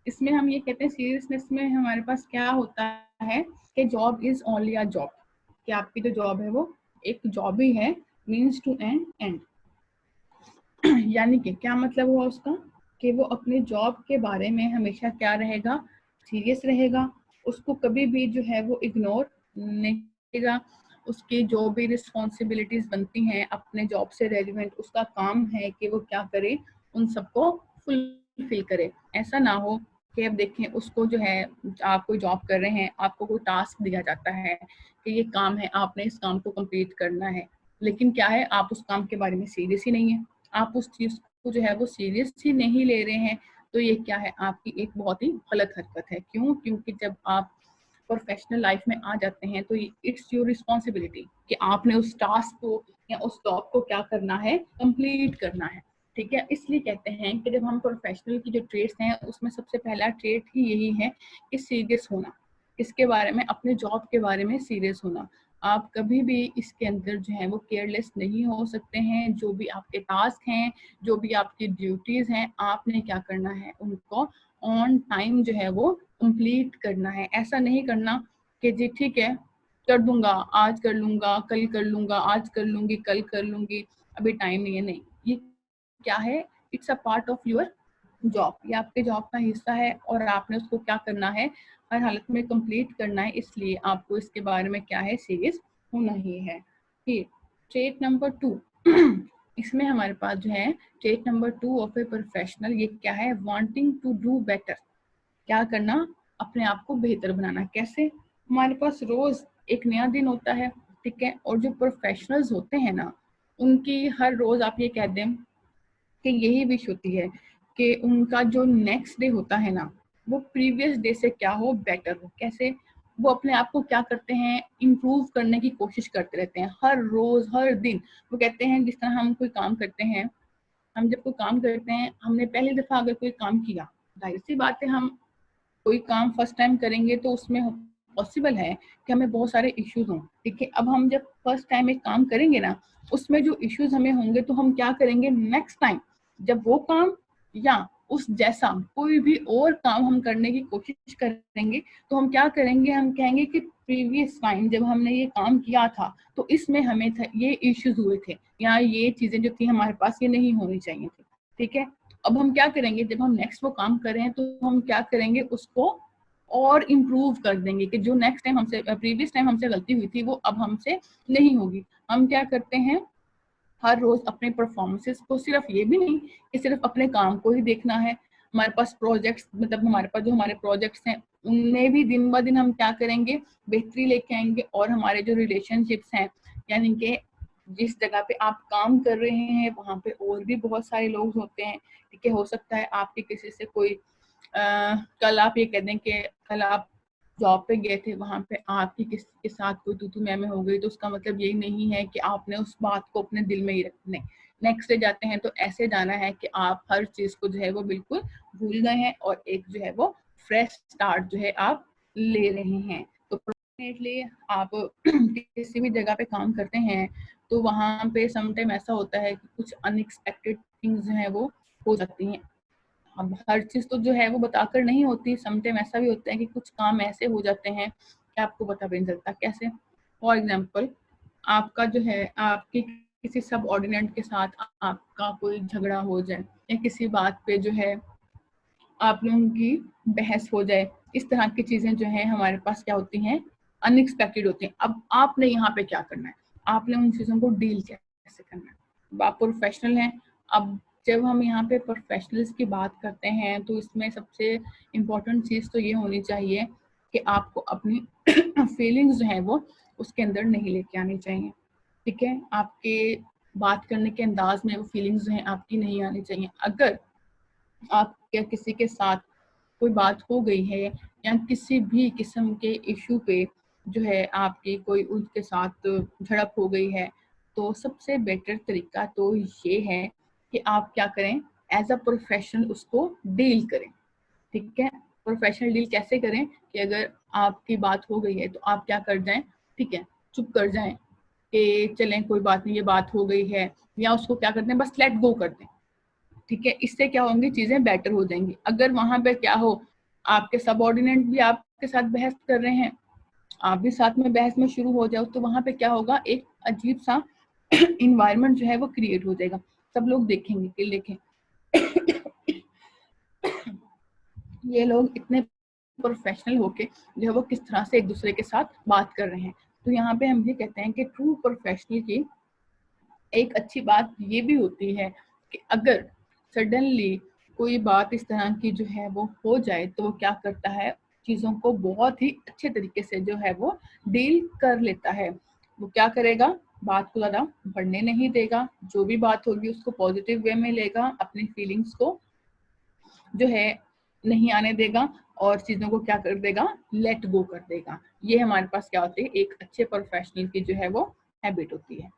इसमें हम ये कहते हैं सीरियसनेस में हमारे पास क्या होता है कि job is only a job, कि आपकी जो जॉब है वो एक जॉब ही है, मीन्स टू एंड। यानी कि क्या मतलब हुआ उसका, कि वो अपने जॉब के बारे में हमेशा क्या रहेगा, सीरियस रहेगा, उसको कभी भी जो है वो इग्नोर नहीं करेगा। उसकी जो भी रिस्पॉन्सिबिलिटीज बनती हैं अपने जॉब से रेलिवेंट, उसका काम है कि वो क्या करे, उन सबको फुलफिल करे। ऐसा ना हो कि अब देखें उसको जो है, आप कोई जॉब कर रहे हैं, आपको कोई टास्क दिया जाता है कि ये काम है, आपने इस काम को कंप्लीट करना है, लेकिन क्या है आप उस काम के बारे में सीरियस ही नहीं है, आप उस चीज को जो है वो सीरियस ही नहीं ले रहे हैं, तो ये क्या है, आपकी एक बहुत ही गलत हरकत है। क्यों? क्योंकि जब आप प्रोफेशनल लाइफ में आ जाते हैं तो इट्स योर रिस्पॉन्सिबिलिटी कि आपने उस टास्क को या उस जॉब को क्या करना है, कंप्लीट करना है। ठीक है, इसलिए कहते हैं कि जब हम प्रोफेशनल की जो ट्रेड्स हैं उसमें सबसे पहला ट्रेड ही यही है कि सीरियस होना, इसके बारे में, अपने जॉब के बारे में सीरियस होना। आप कभी भी इसके अंदर जो है वो केयरलेस नहीं हो सकते हैं। जो भी आपके टास्क हैं, जो भी आपकी ड्यूटीज हैं, आपने क्या करना है, उनको ऑन टाइम जो है वो कंप्लीट करना है। ऐसा नहीं करना कि जी ठीक है कर दूंगा, आज कर लूंगा, कल कर लूंगा, आज कर लूंगी, कल कर लूंगी, अभी टाइम नहीं है। नहीं, ये क्या है, it's a part of your job, ये आपके जॉब का हिस्सा है और आपने उसको क्या करना है, हर हालत में कंप्लीट करना है। इसलिए आपको इसके बारे में क्या है, सीरियस होना ही है। ठीक, ट्रेट नंबर 2 इसमें हमारे पास जो है trait number 2 of a professional, ये क्या है, वांटिंग टू डू बेटर, क्या करना, अपने आप को बेहतर बनाना। कैसे? हमारे पास रोज एक नया दिन होता है, ठीक है, और जो प्रोफेशनल्स होते हैं ना, उनकी हर रोज आप ये कह दें कि यही विश होती है कि उनका जो नेक्स्ट डे होता है ना, वो प्रीवियस डे से क्या हो, बेटर हो। कैसे? वो अपने आप को क्या करते हैं, इम्प्रूव करने की कोशिश करते रहते हैं हर रोज हर दिन। वो कहते हैं जिस तरह हम कोई काम करते हैं, हम जब कोई काम करते हैं, हमने पहली दफा अगर कोई काम किया, जाहिर सी बात है हम कोई काम फर्स्ट टाइम करेंगे तो उसमें पॉसिबल है कि हमें बहुत सारे इश्यूज हों। ठीक है, अब हम जब फर्स्ट टाइम एक काम करेंगे ना, उसमें जो इश्यूज हमें होंगे, तो हम क्या करेंगे, नेक्स्ट टाइम जब वो काम या उस जैसा कोई भी और काम हम करने की कोशिश करेंगे, तो हम क्या करेंगे, हम कहेंगे कि प्रीवियस टाइम जब हमने ये काम किया था तो इसमें हमें ये इश्यूज हुए थे, या ये चीजें जो थी हमारे पास, ये नहीं होनी चाहिए थी। ठीक है, अब हम क्या करेंगे, जब हम नेक्स्ट वो काम कर रहे हैं तो हम क्या करेंगे, उसको और इम्प्रूव कर देंगे कि जो नेक्स्ट टाइम हमसे, प्रीवियस टाइम हमसे गलती हुई थी वो अब हमसे नहीं होगी। हम क्या करते हैं, हर रोज अपने परफॉर्मेंसेस को, सिर्फ ये भी नहीं कि सिर्फ अपने काम को ही देखना है, हमारे पास प्रोजेक्ट्स, मतलब हमारे पास जो हमारे प्रोजेक्ट्स हैं उनमें भी दिन ब दिन हम क्या करेंगे, बेहतरी लेके आएंगे। और हमारे जो रिलेशनशिप्स हैं, यानी कि जिस जगह पे आप काम कर रहे हैं वहां पे और भी बहुत सारे लोग होते हैं। ठीक है, हो सकता है आपके किसी से कोई कल आप ये कह दें कि कल आप जॉब पे गए थे, वहां पे आपकी किसी के साथ कोई तू मैं हो गई, तो उसका मतलब यही नहीं है कि आपने उस बात को अपने दिल में ही रखना है। नेक्स्ट डे जाते हैं तो ऐसे जाना है कि आप हर चीज को जो है वो बिल्कुल भूल गए हैं और एक जो है वो फ्रेश स्टार्ट जो है आप ले रहे हैं। तो डेफिनेटली आप किसी भी जगह पे काम करते हैं तो वहां पे समटाइम ऐसा होता है कि कुछ अनएक्सपेक्टेड थिंग्स जो है वो हो जाती हैं। अब हर चीज तो जो है वो बताकर नहीं होती, समटाइम ऐसा भी होता है कि कुछ काम ऐसे हो जाते हैं कि आपको पता भी नहीं चलता। कैसे? फॉर एग्जाम्पल, आपका जो है, आपकी किसी सब ऑर्डिनेट के साथ आपका कोई झगड़ा हो जाए, या किसी बात पे जो है आप लोगों की बहस हो जाए, इस तरह की चीजें जो है हमारे पास क्या होती हैं, अनएक्सपेक्टेड होती हैं। अब आपने यहाँ पे क्या करना है, आपने उन चीजों को डील कैसे करना है। आप प्रोफेशनल हैं। अब जब हम यहाँ पे प्रोफेशनल्स की बात करते हैं तो इसमें सबसे इम्पोर्टेंट चीज तो ये होनी चाहिए कि आपको अपनी फीलिंग्स जो है वो उसके अंदर नहीं लेके आनी चाहिए। ठीक है, आपके बात करने के अंदाज में वो फीलिंग्स जो है आपकी नहीं आनी चाहिए। अगर आप या किसी के साथ कोई बात हो गई है या किसी भी किस्म के इशू पे जो है आपकी कोई उनके साथ झड़प हो गई है, तो सबसे बेटर तरीका तो ये है कि आप क्या करें, एज अ प्रोफेशनल उसको डील करें। ठीक है, प्रोफेशनल डील कैसे करें कि कि अगर आपकी बात हो गई है तो आप क्या कर जाएं, ठीक है, चुप कर जाएं कि चलें कोई बात नहीं, ये बात हो गई है, या उसको क्या करते हैं बस लेट गो कर दें, ठीक है। इससे क्या होंगी, चीजें बेटर हो जाएंगी। अगर वहां पे क्या हो, आपके सबऑर्डिनेट भी आपके साथ बहस कर रहे हैं, आप भी साथ में बहस में शुरू हो जाओ, तो वहां पे क्या होगा, एक अजीब सा इन्वायरमेंट जो है वो क्रिएट हो जाएगा। सब लोग देखेंगे कि देखें ये लोग इतने प्रोफेशनल होके जो है वो किस तरह से एक दूसरे के साथ बात कर रहे हैं। तो यहाँ पे हम ये कहते हैं कि ट्रू प्रोफेशनल की एक अच्छी बात ये भी होती है कि अगर सडनली कोई बात इस तरह की जो है वो हो जाए, तो वो क्या करता है, चीजों को बहुत ही अच्छे तरीके से जो है वो डील कर लेता है। वो क्या करेगा, बात को ज्यादा बढ़ने नहीं देगा, जो भी बात होगी उसको पॉजिटिव वे में लेगा, अपनी फीलिंग्स को जो है नहीं आने देगा, और चीजों को क्या कर देगा, लेट गो कर देगा। ये हमारे पास क्या होती है, एक अच्छे प्रोफेशनल की जो है वो हैबिट होती है।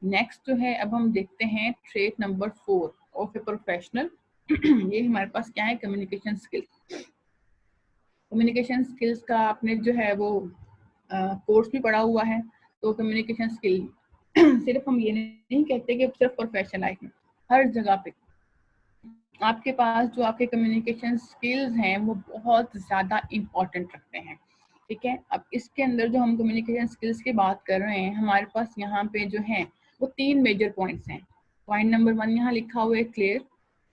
नेक्स्ट जो है, अब हम देखते हैं trait number 4 of a professional. ये हमारे पास क्या है, कम्युनिकेशन स्किल्स। कम्युनिकेशन स्किल्स का आपने जो है वो कोर्स भी पढ़ा हुआ है। तो कम्युनिकेशन स्किल सिर्फ हम ये नहीं कहते कि सिर्फ प्रोफेशनल लाइफ में, हर जगह पे आपके पास जो आपके कम्युनिकेशन स्किल्स हैं वो बहुत ज़्यादा इम्पोर्टेंट रखते हैं, ठीक है। अब इसके अंदर जो हम कम्युनिकेशन स्किल्स की बात कर रहे हैं, हमारे पास यहाँ पे जो है वो 3 मेजर पॉइंट्स हैं। पॉइंट नंबर 1 यहाँ लिखा हुआ है क्लियर,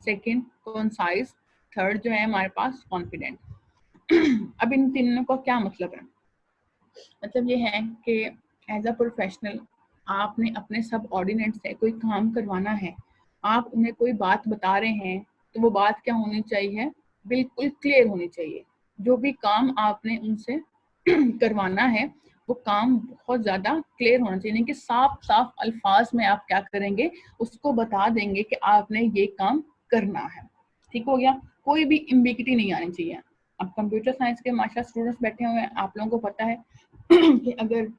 सेकेंड कॉन्साइज, थर्ड जो है हमारे पास कॉन्फिडेंट। अब इन तीनों का क्या मतलब है, मतलब ये है कि एज अ प्रोफेशनल आपने अपने सब ऑर्डिनेट से कोई काम करवाना है, आप उन्हें कोई बात बता रहे हैं, तो वो बात क्या होनी चाहिए, बिल्कुल क्लियर होनी चाहिए। जो भी काम आपने उनसे करवाना है वो काम बहुत ज्यादा क्लियर होना चाहिए, नहीं कि साफ साफ अल्फाज में आप क्या करेंगे, उसको बता देंगे कि आपने ये काम करना है, ठीक हो गया। कोई भी एम्बिगिटी नहीं आनी चाहिए। अब कंप्यूटर साइंस के मास्टर स्टूडेंट्स बैठे हुए हैं, आप लोगों को पता है कि अगर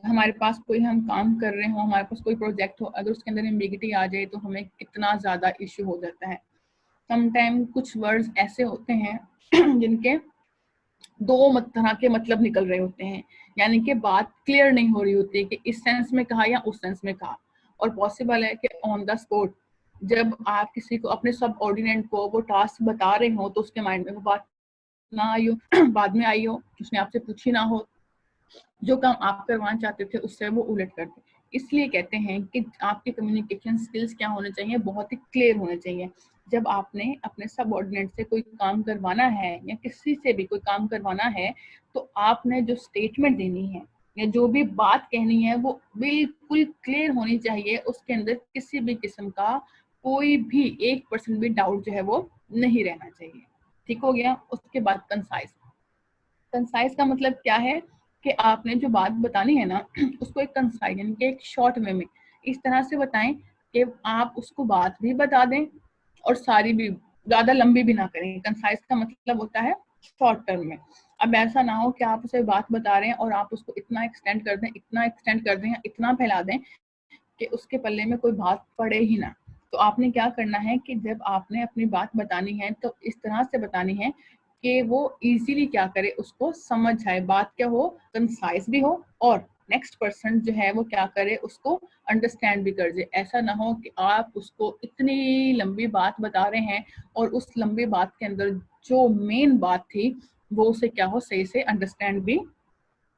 हमारे पास कोई हम काम कर रहे हो, हमारे पास कोई प्रोजेक्ट हो, अगर उसके अंदर एम्बिगिटी आ जाए तो हमें कितना ज्यादा इश्यू हो जाता है। समटाइम कुछ वर्ड्स ऐसे होते हैं जिनके दो तरह के मतलब निकल रहे होते हैं, यानी कि बात क्लियर नहीं हो रही होती है कि इस सेंस में कहा या उस सेंस में कहा। और पॉसिबल है कि ऑन द स्पॉट जब आप किसी को, अपने सब ऑर्डिनेंट को वो टास्क बता रहे हो, तो उसके माइंड में वो बात ना आई हो बाद में आई हो, उसने आपसे पूछी ना हो, जो काम आप करवाना चाहते थे उससे वो उलट कर दे। इसलिए कहते हैं कि आपके कम्युनिकेशन स्किल्स क्या होने चाहिए, बहुत ही क्लियर होने चाहिए। जब आपने अपने सबऑर्डिनेट से कोई काम करवाना है या किसी से भी कोई काम करवाना है, तो आपने जो स्टेटमेंट देनी है या जो भी बात कहनी है वो बिल्कुल क्लियर होनी चाहिए। उसके अंदर किसी भी किस्म का कोई भी 1% भी डाउट जो है वो नहीं रहना चाहिए, ठीक हो गया। उसके बाद कंसाइज। कंसाइज का मतलब क्या है कि आपने जो बात बतानी है ना उसको एक कंसाइज यानी कि एक शॉर्ट वे में इस तरह से बताएं कि आप उसको बात भी बता दें और सारी भी ज्यादा लंबी भी ना करें। कंसाइज का मतलब होता है शॉर्ट टर्म में। अब ऐसा ना हो कि आप उसे बात बता रहे हैं और आप उसको इतना एक्सटेंड कर दें, इतना एक्सटेंड कर दें या इतना फैला दें कि उसके पल्ले में कोई बात पड़े ही ना। तो आपने क्या करना है कि जब आपने अपनी बात बतानी है तो इस तरह से बतानी है कि वो इजीली क्या करे, उसको समझ आए, बात क्या हो, कंसाइज भी हो और नेक्स्ट पर्सन जो है वो क्या करे, उसको अंडरस्टैंड भी कर दे। ऐसा ना हो कि आप उसको इतनी लंबी बात बता रहे हैं और उस लंबी बात के अंदर जो मेन बात थी वो उसे क्या हो, सही से अंडरस्टैंड भी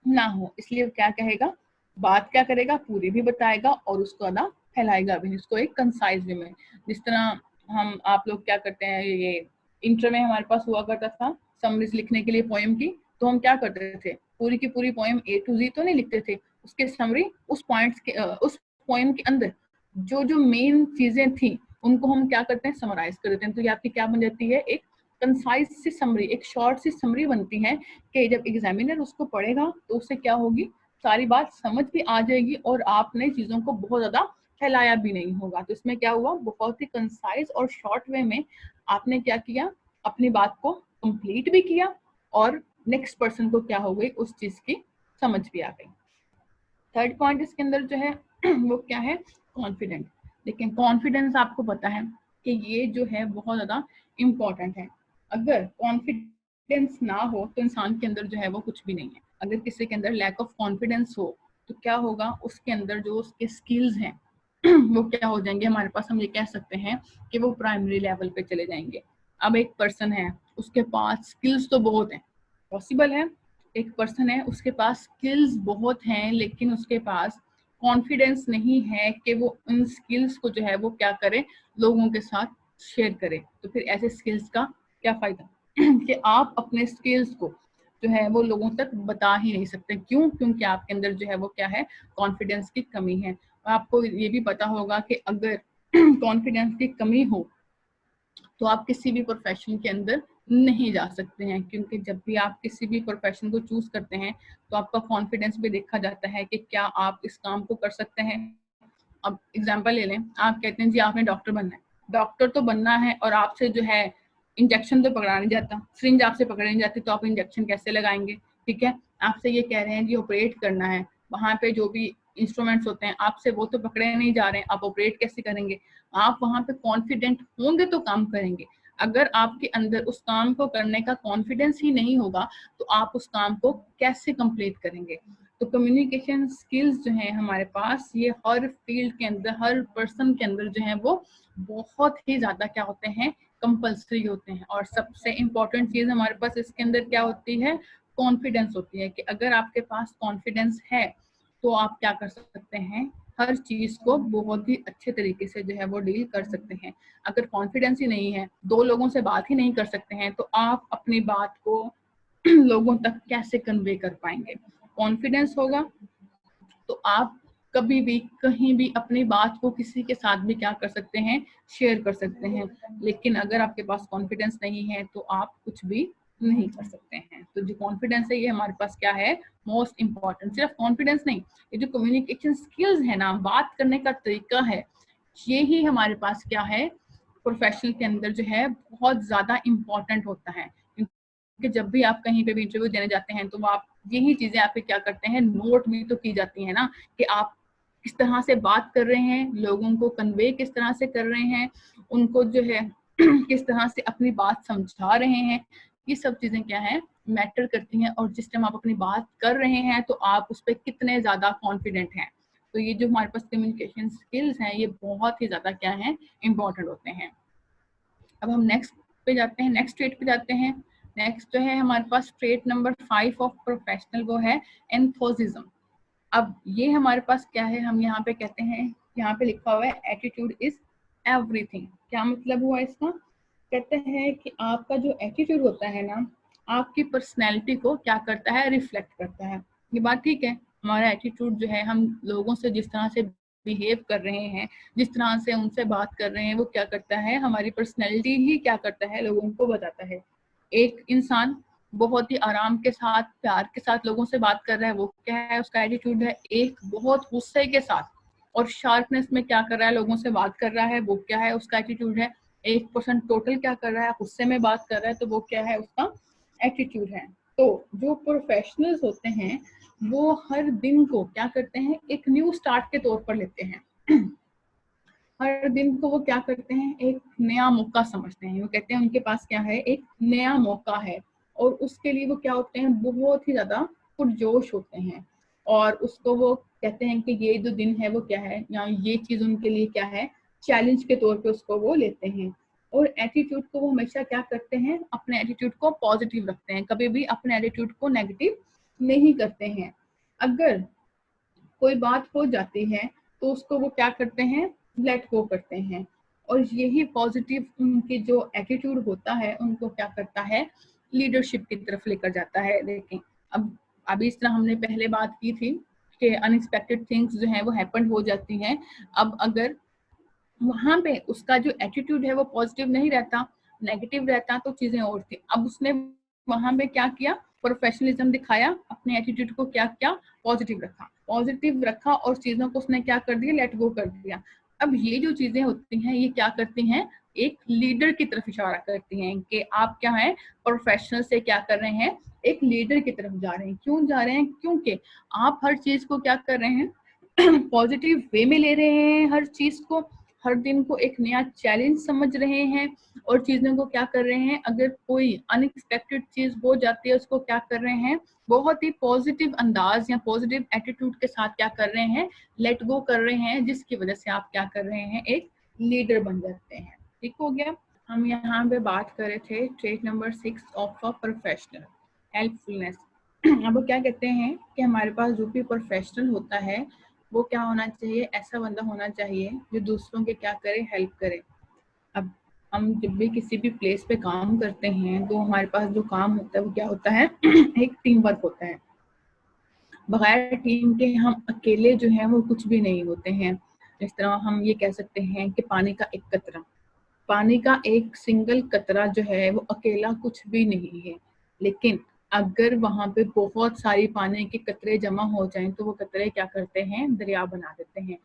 ना हो। इसलिए क्या कहेगा, बात क्या करेगा, पूरी भी बताएगा और उसको आधा फैलाएगा भी, इसको एक कंसाइज वे में। जिस तरह हम आप लोग क्या करते हैं, ये इंटर में हमारे पास हुआ करता था समरीज लिखने के लिए पोएम की, तो हम क्या करते थे, पूरी की पूरी पोएम A to Z तो नहीं लिखते थे, उसके समरी उस पॉइंट्स के उस पोएम के अंदर जो जो मेन चीजें थी उनको हम क्या करते हैं, समराइज कर देते हैं। तो ये आपकी क्या बन जाती है, एक कंसाइज सी समरी, एक शॉर्ट सी समरी बनती है कि जब एग्जामिनर उसको पढ़ेगा तो उससे क्या होगी, सारी बात समझ भी आ जाएगी और आपने चीजों को बहुत ज्यादा फैलाया भी नहीं होगा। तो इसमें क्या हुआ, बहुत ही कंसाइज और शॉर्ट वे में आपने क्या किया, अपनी बात को कंप्लीट भी किया और नेक्स्ट पर्सन को क्या हो गई, उस चीज की समझ भी आ गई। थर्ड पॉइंट इसके अंदर जो है वो क्या है, कॉन्फिडेंट। लेकिन कॉन्फिडेंस आपको पता है कि ये जो है बहुत ज्यादा इम्पोर्टेंट है। अगर कॉन्फिडेंस कॉन्फिडेंस ना हो तो इंसान के अंदर जो है वो कुछ भी नहीं है। अगर किसी के अंदर लैक ऑफ कॉन्फिडेंस हो तो क्या होगा, उसके अंदर जो उसके स्किल्स हैं वो क्या हो जाएंगे हमारे पास, हम ये कह सकते हैं कि वो प्राइमरी लेवल पे चले जाएंगे। अब एक पर्सन है, उसके पास स्किल्स तो बहुत हैं, पॉसिबल है एक पर्सन है उसके पास स्किल्स बहुत हैं लेकिन उसके पास कॉन्फिडेंस नहीं है कि वो उन स्किल्स को जो है वो क्या करे, लोगों के साथ शेयर करे। तो फिर ऐसे स्किल्स का क्या फायदा कि आप अपने स्किल्स को जो है वो लोगों तक बता ही नहीं सकते। क्यों? क्योंकि आपके अंदर जो है वो क्या है, कॉन्फिडेंस की कमी है। और आपको ये भी पता होगा कि अगर कॉन्फिडेंस की कमी हो तो आप किसी भी प्रोफेशन के अंदर नहीं जा सकते हैं, क्योंकि जब भी आप किसी भी प्रोफेशन को चूज करते हैं तो आपका कॉन्फिडेंस भी देखा जाता है कि क्या आप इस काम को कर सकते हैं। अब एग्जांपल ले लें, आप कहते हैं जी आपने डॉक्टर बनना है, डॉक्टर तो बनना है और आपसे जो है इंजेक्शन तो पकड़ा नहीं जाता, सिरिंज आपसे पकड़ी नहीं जाती, तो आप इंजेक्शन कैसे लगाएंगे? ठीक है, आपसे ये कह रहे हैं जी ऑपरेट करना है, वहां पे जो भी इंस्ट्रूमेंट्स होते हैं आपसे वो तो पकड़े नहीं जा रहे हैं, आप ऑपरेट कैसे करेंगे? आप वहां पे कॉन्फिडेंट होंगे तो काम करेंगे। अगर आपके अंदर उस काम को करने का कॉन्फिडेंस ही नहीं होगा तो आप उस काम को कैसे कंप्लीट करेंगे? तो कम्युनिकेशन स्किल्स जो है हमारे पास, ये हर फील्ड के अंदर, हर पर्सन के अंदर जो है वो बहुत ही ज्यादा क्या होते हैं, कंपल्सरी होते हैं। और सबसे इम्पोर्टेंट चीज हमारे पास इसके अंदर क्या होती है, कॉन्फिडेंस होती है कि अगर आपके पास कॉन्फिडेंस है तो आप क्या कर सकते हैं, हर चीज को बहुत ही अच्छे तरीके से जो है वो डील कर सकते हैं। अगर कॉन्फिडेंस ही नहीं है, दो लोगों से बात ही नहीं कर सकते हैं, तो आप अपनी बात को लोगों तक कैसे कन्वे कर पाएंगे? कॉन्फिडेंस होगा तो आप कभी भी कहीं भी अपनी बात को किसी के साथ भी क्या कर सकते हैं, शेयर कर सकते हैं। लेकिन अगर आपके पास कॉन्फिडेंस नहीं है तो आप कुछ भी नहीं कर सकते हैं। तो जो कॉन्फिडेंस है ये हमारे पास क्या है, मोस्ट इम्पॉर्टेंट। सिर्फ कॉन्फिडेंस नहीं, ये जो कम्युनिकेशन स्किल्स है ना, बात करने का तरीका है, ये ही हमारे पास क्या है, प्रोफेशनल के अंदर जो है बहुत ज्यादा इम्पोर्टेंट होता है। कि जब भी आप कहीं पे भी इंटरव्यू देने जाते हैं तो आप यही चीजें आप क्या करते हैं, नोट भी तो की जाती है ना, कि आप किस तरह से बात कर रहे हैं, लोगों को कन्वे किस तरह से कर रहे हैं, उनको जो है किस तरह से अपनी बात समझा रहे हैं। ये सब चीजें क्या है, मैटर करती हैं। और जिस टाइम आप अपनी बात कर रहे हैं तो आप उस पर कितने ज्यादा कॉन्फिडेंट हैं। तो ये जो हमारे पास कम्युनिकेशन स्किल्स हैं ये बहुत ही ज्यादा क्या है, इंपॉर्टेंट होते हैं। अब हम नेक्स्ट पे जाते हैं, नेक्स्ट ट्रेट पे जाते हैं। नेक्स्ट जो है हमारे पास ट्रेट नंबर 5 ऑफ प्रोफेशनल, वो है एंथोसिज्म। अब ये हमारे पास क्या है, हम यहाँ पे कहते हैं, यहाँ पे लिखा हुआ है एटीट्यूड इज एवरीथिंग। क्या मतलब हुआ इसका? कहते हैं कि आपका जो एटीट्यूड होता है ना, आपकी पर्सनैलिटी को क्या करता है, रिफ्लेक्ट करता है। ये बात ठीक है, हमारा एटीट्यूड जो है, हम लोगों से जिस तरह से बिहेव कर रहे हैं, जिस तरह से उनसे बात कर रहे हैं, वो क्या करता है, हमारी पर्सनैलिटी ही क्या करता है, लोगों को बताता है। एक इंसान बहुत ही आराम के साथ, प्यार के साथ लोगों से बात कर रहा है, वो क्या है, उसका एटीट्यूड है। एक बहुत गुस्से के साथ और शार्पनेस में क्या कर रहा है, लोगों से बात कर रहा है, वो क्या है, उसका एटीट्यूड है। एक पर्सन टोटल क्या कर रहा है, गुस्से में बात कर रहा है, तो वो क्या है, उसका एटीट्यूड है। तो जो प्रोफेशनल्स होते हैं वो हर दिन को क्या करते हैं, एक न्यू स्टार्ट के तौर पर लेते हैं। हर दिन को वो क्या करते हैं, एक नया मौका समझते हैं। वो कहते हैं उनके पास क्या है, एक नया मौका है। और उसके लिए वो क्या होते हैं, बहुत ही ज्यादा पुरजोश होते हैं। और उसको वो कहते हैं कि ये जो दिन है वो क्या है, या ये चीज उनके लिए क्या है, चैलेंज के तौर पे उसको वो लेते हैं। और एटीट्यूड को वो हमेशा क्या करते हैं, अपने एटीट्यूड को पॉजिटिव रखते हैं, कभी भी अपने एटीट्यूड को नेगेटिव नहीं करते हैं। अगर कोई बात हो जाती है तो उसको वो क्या करते हैं, लेट गो करते हैं। और यही पॉजिटिव उनके जो एटीट्यूड होता है उनको क्या करता है, लीडरशिप की तरफ लेकर जाता है। देखें, अब अभी इस तरह हमने पहले बात की थी कि अनएक्सपेक्टेड थिंग्स जो है वो हैपन हो जाती हैं। अब अगर वहां पे उसका जो एटीट्यूड है वो पॉजिटिव नहीं रहता, नेगेटिव रहता, तो चीजें और थी। अब उसने वहां पे क्या किया, प्रोफेशनलिज्म दिखाया, अपने एटीट्यूड को क्या किया, पॉजिटिव रखा, पॉजिटिव रखा और चीजों को उसने क्या कर दिया, लेट गो कर दिया। अब ये जो चीजें होती हैं ये क्या करती हैं, एक लीडर की तरफ इशारा करती हैं कि आप क्या है, प्रोफेशनल से क्या कर रहे हैं, एक लीडर की तरफ जा रहे हैं। क्यों जा रहे हैं? क्योंकि आप हर चीज को क्या कर रहे हैं, पॉजिटिव वे में ले रहे हैं हर चीज को, हर दिन को एक नया चैलेंज समझ रहे हैं और चीज़ों को क्या कर रहे हैं, अगर कोई अनएक्सपेक्टेड चीज़ हो जाती है उसको क्या कर रहे हैं, बहुत ही पॉजिटिव अंदाज या पॉजिटिव एटीट्यूड के साथ क्या कर रहे हैं, लेट गो कर रहे हैं, जिसकी वजह से आप क्या कर रहे हैं, एक लीडर बन जाते हैं। ठीक हो गया। हम यहाँ पे बात कर रहे थे trait number 6 of a professional, helpfulness. अब वो क्या कहते हैं कि हमारे पास जो भी प्रोफेशनल होता है वो क्या होना चाहिए, ऐसा बंदा होना चाहिए जो दूसरों के क्या करे, हेल्प करे। अब हम जब भी किसी भी प्लेस पे काम करते हैं तो हमारे पास जो काम होता है वो क्या होता है एक टीम वर्क होता है। बगैर टीम के हम अकेले जो है वो कुछ भी नहीं होते हैं। इस तरह हम ये कह सकते हैं कि पानी का एक कतरा, पानी का एक सिंगल कतरा जो है वो अकेला कुछ भी नहीं है, लेकिन अगर वहां पे बहुत सारी पानी के कतरे जमा हो जाएं तो वो कतरे क्या करते हैं, दरिया बना देते हैं।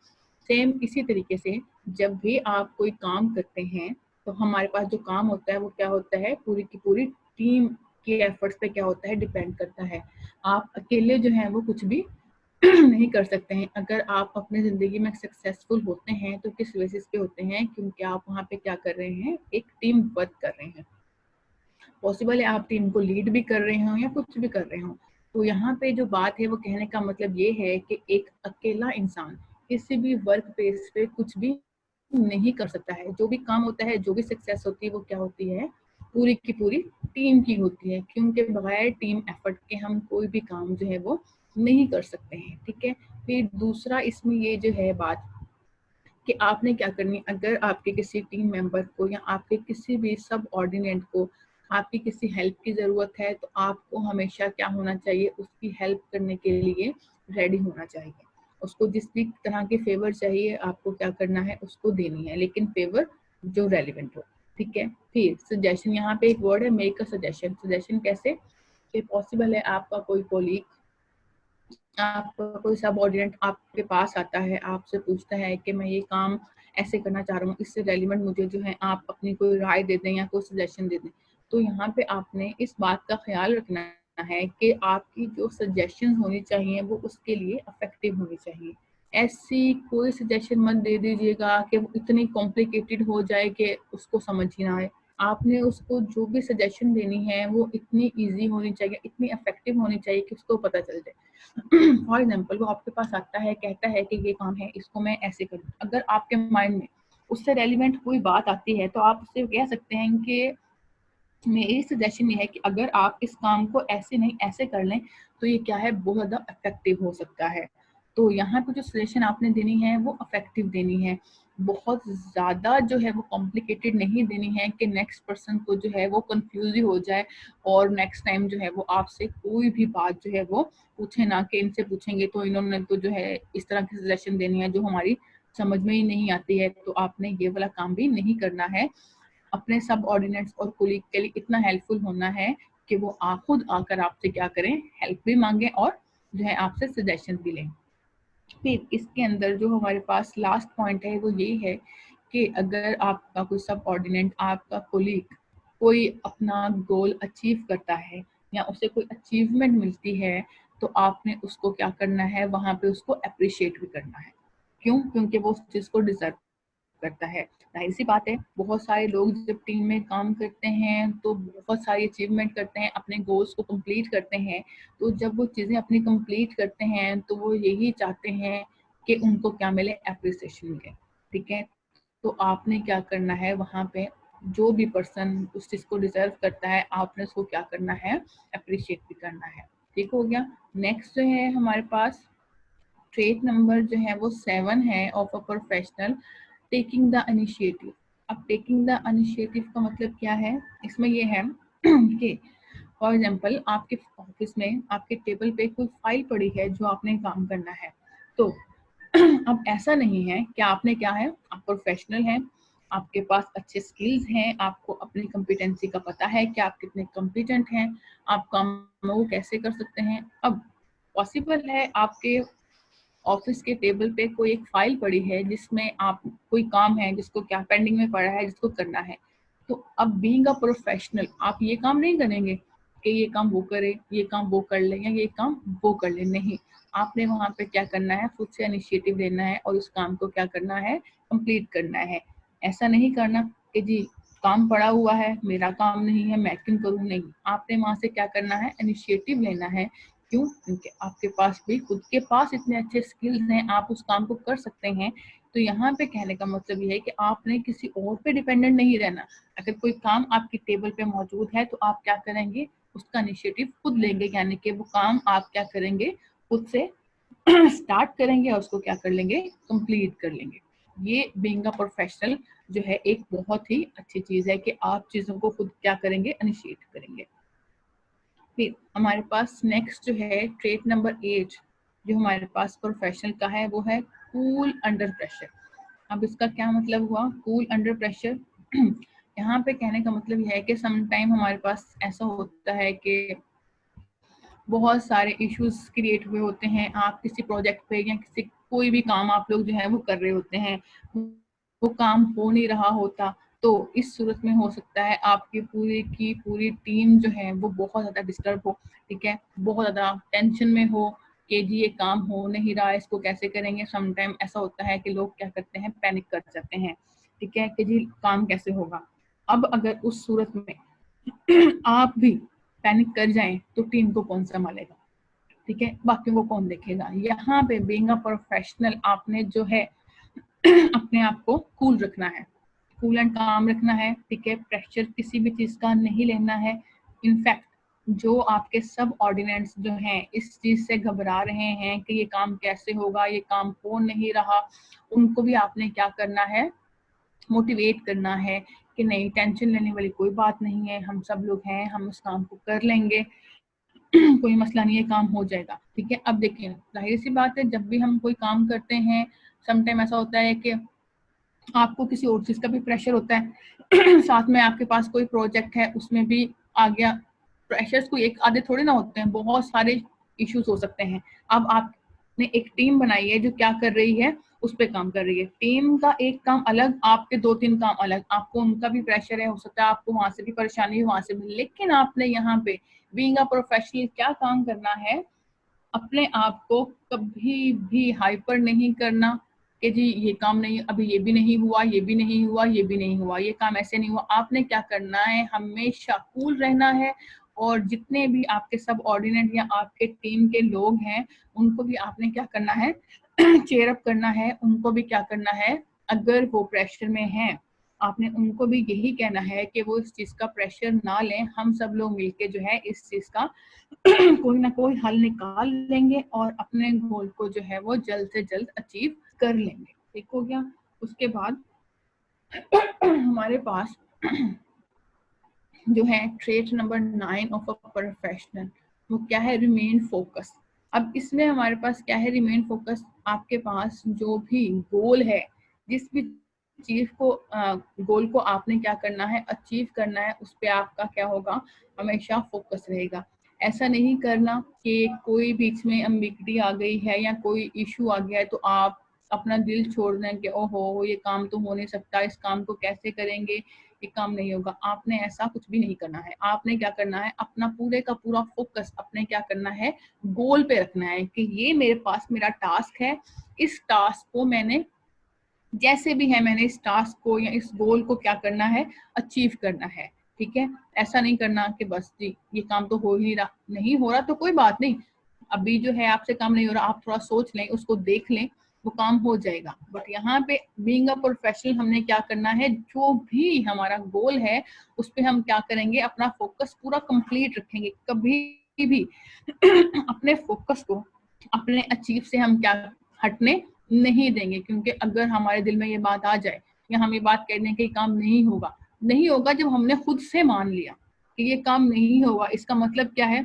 सेम इसी तरीके से जब भी आप कोई काम करते हैं तो हमारे पास जो काम होता है वो क्या होता है, पूरी की पूरी टीम के एफर्ट्स पे क्या होता है, डिपेंड करता है। आप अकेले जो है वो कुछ भी नहीं कर सकते हैं। अगर आप अपनी जिंदगी में सक्सेसफुल होते हैं तो किस बेसिस पे होते हैं, क्योंकि आप वहाँ पे क्या कर रहे हैं, एक टीम वर्क कर रहे हैं। पॉसिबल है आप टीम को लीड भी कर रहे हो या कुछ भी कर रहे हो। तो यहाँ पे जो बात है वो कहने का मतलब ये है कि एक अकेला इंसान किसी भी वर्क प्लेस पे कुछ भी नहीं कर सकता है। जो भी काम होता है, जो भी सक्सेस होती है वो क्या होती है, पूरी की पूरी टीम की होती है, क्योंकि बगैर टीम एफर्ट के हम कोई भी काम जो है वो नहीं कर सकते हैं। ठीक है। फिर दूसरा इसमें ये जो है बात कि आपने क्या करनी, अगर आपके किसी टीम मेंबर को या आपके किसी भी सब ऑर्डिनेट को आपकी किसी हेल्प की ज़रूरत है तो आपको हमेशा क्या होना चाहिए, उसकी हेल्प करने के लिए रेडी होना चाहिए। उसको जिस भी तरह के फेवर चाहिए आपको क्या करना है, उसको देनी है, लेकिन फेवर जो रेलिवेंट हो। ठीक है। फिर सजेशन, यहाँ पे एक वर्ड है मेक अ सजेशन। सजेशन कैसे कि पॉसिबल है आपका कोई कोलीग, आपका कोई सबऑर्डिनेट आपके पास आता है, आपसे पूछता है कि मैं ये काम ऐसे करना चाह रहा हूँ, इससे रेलिवेंट मुझे जो है आप अपनी कोई राय दे दें या कोई सजेशन दे दें। तो यहाँ पे आपने इस बात का ख्याल रखना है कि आपकी जो सजेशन होनी चाहिए वो उसके लिए इफेक्टिव होनी चाहिए। ऐसी कोई सजेशन मत दे दीजिएगा कि वो इतनी कॉम्प्लिकेटेड हो जाए कि उसको समझ ही ना आए। आपने उसको जो भी सजेशन देनी है वो इतनी इजी होनी चाहिए, इतनी इफेक्टिव होनी चाहिए कि उसको पता चल जाए। फॉर एग्जाम्पल वो आपके पास आता है, कहता है कि ये काम है, इसको मैं ऐसे करूँ। अगर आपके माइंड में उससे रेलिवेंट कोई बात आती है तो आप उससे कह सकते हैं कि मेरी सजेशन ये है कि अगर आप इस काम को ऐसे नहीं ऐसे कर लें तो ये क्या है, बहुत ज़्यादा इफेक्टिव हो सकता है। तो यहाँ पे जो सजेशन आपने देनी है वो इफेक्टिव देनी है, बहुत ज़्यादा जो है वो कॉम्प्लिकेटेड नहीं देनी है कि नेक्स्ट पर्सन को जो है वो कंफ्यूज ही हो जाए और नेक्स्ट टाइम जो है वो आपसे कोई भी बात जो है वो पूछे ना, कि इनसे पूछेंगे तो इन्होंने तो जो है इस तरह की सजेशन देनी है जो हमारी समझ में ही नहीं आती है। तो आपने ये वाला काम भी नहीं करना है। अपने सब ऑर्डिनेट्स और कोलीग के लिए इतना हेल्पफुल होना है कि वो खुद आकर आपसे क्या करें, हेल्प भी मांगे और जो है आपसे सजेशन भी लें। फिर इसके अंदर जो हमारे पास लास्ट पॉइंट है वो ये है कि अगर आपका कोई सब ऑर्डिनेट, आपका कोलीग कोई अपना गोल अचीव करता है या उसे कोई अचीवमेंट मिलती है तो आपने उसको क्या करना है, वहां पे उसको अप्रिशिएट भी करना है। क्यों? क्योंकि वो उस चीज को डिजर्व करता है। जाहिर सी बात है, बहुत सारे लोग जब टीम में काम करते हैं तो बहुत सारी अचीवमेंट करते हैं, अपने गोल्स को कंप्लीट करते हैं। तो जब वो चीज़ें अपनी कंप्लीट करते हैं तो वो यही चाहते हैं कि उनको क्या मिले, एप्रिसिएशन मिले। ठीक है। तो आपने क्या करना है, वहाँ पे जो भी पर्सन उस चीज़ को डिजर्व करता है आपने उसको क्या करना है, अप्रिशिएट भी करना है। ठीक हो गया। नेक्स्ट जो है हमारे पास ट्रेट नंबर जो है वो 7 है of a professional, taking the initiative. अब टेकिंग द इनिशिएटिव का मतलब क्या है, इसमें ये है कि फॉर एग्जांपल आपके ऑफिस में आपके टेबल पे कोई फाइल पड़ी है जो आपने काम करना है। तो अब ऐसा नहीं है कि आपने क्या है, आप प्रोफेशनल हैं, आपके पास अच्छे स्किल्स हैं, आपको अपनी कॉम्पिटेंसी का पता है कि आप कितने कॉम्पिटेंट हैं, आप काम को कैसे कर सकते हैं। अब पॉसिबल है आपके ऑफिस के टेबल पे कोई एक फाइल पड़ी है जिसमें आप कोई काम है जिसको क्या पेंडिंग में पड़ा है जिसको करना है। तो अब बीइंग अ प्रोफेशनल आप ये काम नहीं करेंगे कि ये काम वो करे, ये काम वो कर ले या ये काम वो कर ले, नहीं। आपने वहां पे क्या करना है, खुद से इनिशिएटिव लेना है और उस काम को क्या करना है, कंप्लीट करना है। ऐसा नहीं करना कि जी काम पड़ा हुआ है, मेरा काम नहीं है, मैं क्यों करूँ, नहीं, आपने वहां से क्या करना है, इनिशिएटिव लेना है। क्यों? क्योंकि आपके पास भी खुद के पास इतने अच्छे स्किल्स हैं, आप उस काम को कर सकते हैं। तो यहाँ पे कहने का मतलब ये है कि आपने किसी और पे डिपेंडेंट नहीं रहना। अगर कोई काम आपकी टेबल पे मौजूद है तो आप क्या करेंगे, उसका इनिशिएटिव खुद लेंगे, यानी कि वो काम आप क्या करेंगे, खुद से स्टार्ट करेंगे और उसको क्या कर लेंगे, कंप्लीट कर लेंगे। ये बीइंग अ प्रोफेशनल जो है एक बहुत ही अच्छी चीज है कि आप चीजों को खुद क्या करेंगे, इनिशिएट करेंगे। फिर हमारे पास नेक्स्ट जो है ट्रेट नंबर 8 जो हमारे पास प्रोफेशनल का है, वो है कूल अंडर प्रेशर। अब इसका क्या मतलब हुआ, कूल अंडर प्रेशर? यहाँ पे कहने का मतलब यह है कि सम टाइम हमारे पास ऐसा होता है कि बहुत सारे इश्यूज क्रिएट हुए होते हैं, आप किसी प्रोजेक्ट पे या किसी कोई भी काम आप लोग जो है वो कर रहे होते हैं, वो काम हो नहीं रहा होता। तो इस सूरत में हो सकता है आपकी पूरी की पूरी टीम जो है वो बहुत ज्यादा डिस्टर्ब हो, ठीक है, बहुत ज्यादा टेंशन में हो कि जी ये काम हो नहीं रहा है, इसको कैसे करेंगे। सम टाइम ऐसा होता है कि लोग क्या करते हैं, पैनिक कर जाते हैं, ठीक है, कि जी काम कैसे होगा। अब अगर उस सूरत में आप भी पैनिक कर जाएं तो टीम को कौन संभालेगा, ठीक है, बाकी वो कौन देखेगा। यहाँ पे बीइंग अ प्रोफेशनल आपने जो है अपने आप को कूल रखना है, कूल एंड काम रखना है, ठीक है, प्रेशर किसी भी चीज का नहीं लेना है। इनफैक्ट जो आपके सब ऑर्डिनेंट्स जो हैं इस चीज से घबरा रहे हैं कि ये काम कैसे होगा, ये काम हो नहीं रहा, उनको भी आपने क्या करना है, मोटिवेट करना है कि नहीं, टेंशन लेने वाली कोई बात नहीं है, हम सब लोग हैं, हम उस काम को कर लेंगे, कोई मसला नहीं है, काम हो जाएगा, ठीक है। अब देखिए जाहिर सी बात है, जब भी हम कोई काम करते हैं समटाइम ऐसा होता है कि आपको किसी और चीज का भी प्रेशर होता है साथ में आपके पास कोई प्रोजेक्ट है उसमें भी आ गया, प्रेशर्स कोई एक आधे थोड़े ना होते हैं, बहुत सारे इश्यूज हो सकते हैं। अब आपने एक टीम बनाई है जो क्या कर रही है, उस पर काम कर रही है, टीम का एक काम अलग, आपके 2-3 काम अलग, आपको उनका भी प्रेशर है, हो सकता है आपको वहां से भी परेशानी वहां से भी, लेकिन आपने यहाँ पे बीइंग अ प्रोफेशनल क्या काम करना है, अपने आप को कभी भी हाइपर नहीं करना कि जी ये काम नहीं, अभी ये भी नहीं हुआ, ये भी नहीं हुआ, ये भी नहीं हुआ, ये काम ऐसे नहीं हुआ। आपने क्या करना है, हमेशा कूल रहना है, और जितने भी आपके सब ऑर्डिनेट या आपके टीम के लोग हैं उनको भी आपने क्या करना है, चेयर अप करना है, उनको भी क्या करना है, अगर वो प्रेशर में है आपने उनको भी यही कहना है कि वो इस चीज का प्रेशर ना लें, हम सब लोग मिलके जो है इस चीज का कोई ना कोई हल निकाल लेंगे और अपने गोल को जो है वो जल्द से जल्द अचीव कर लेंगे, ठीक हो गया। उसके बाद हमारे पास जो है trait number 9 of a professional, वो क्या है, रिमेन फोकस। अब इसमें हमारे पास क्या है, रिमेन फोकस, आपके पास जो भी गोल है, जिस भी चीज को गोल को आपने क्या करना है, अचीव करना है, उस पर आपका क्या होगा, हमेशा फोकस रहेगा। ऐसा नहीं करना कि कोई बीच में एम्बिग्युइटी आ गई है या कोई इशू आ गया है तो आप अपना दिल छोड़ दें कि ओहो ये काम तो हो नहीं सकता, इस काम को कैसे करेंगे, ये काम नहीं होगा। आपने ऐसा कुछ भी नहीं करना है, आपने क्या करना है, अपना पूरे का पूरा फोकस अपने क्या करना है, गोल पे रखना है कि ये मेरे पास मेरा टास्क है, इस टास्क को मैंने जैसे भी है, मैंने इस टास्क को या इस गोल को क्या करना है, अचीव करना है, ठीक है। ऐसा नहीं करना कि बस जी ये काम तो हो ही रहा, नहीं हो रहा तो कोई बात नहीं, अभी जो है आपसे काम नहीं हो रहा, आप थोड़ा सोच लें, उसको देख लें, वो काम हो जाएगा। बट यहाँ पे बीइंग अ प्रोफेशनल हमने क्या करना है, जो भी हमारा गोल है उस पर हम क्या करेंगे, अपना फोकस पूरा कंप्लीट रखेंगे, कभी भी अपने फोकस को अपने अचीव से हम क्या हटने नहीं देंगे। क्योंकि अगर हमारे दिल में ये बात आ जाए या हम ये बात कह दें कि काम नहीं होगा, नहीं होगा, जब हमने खुद से मान लिया कि ये काम नहीं होगा, इसका मतलब क्या है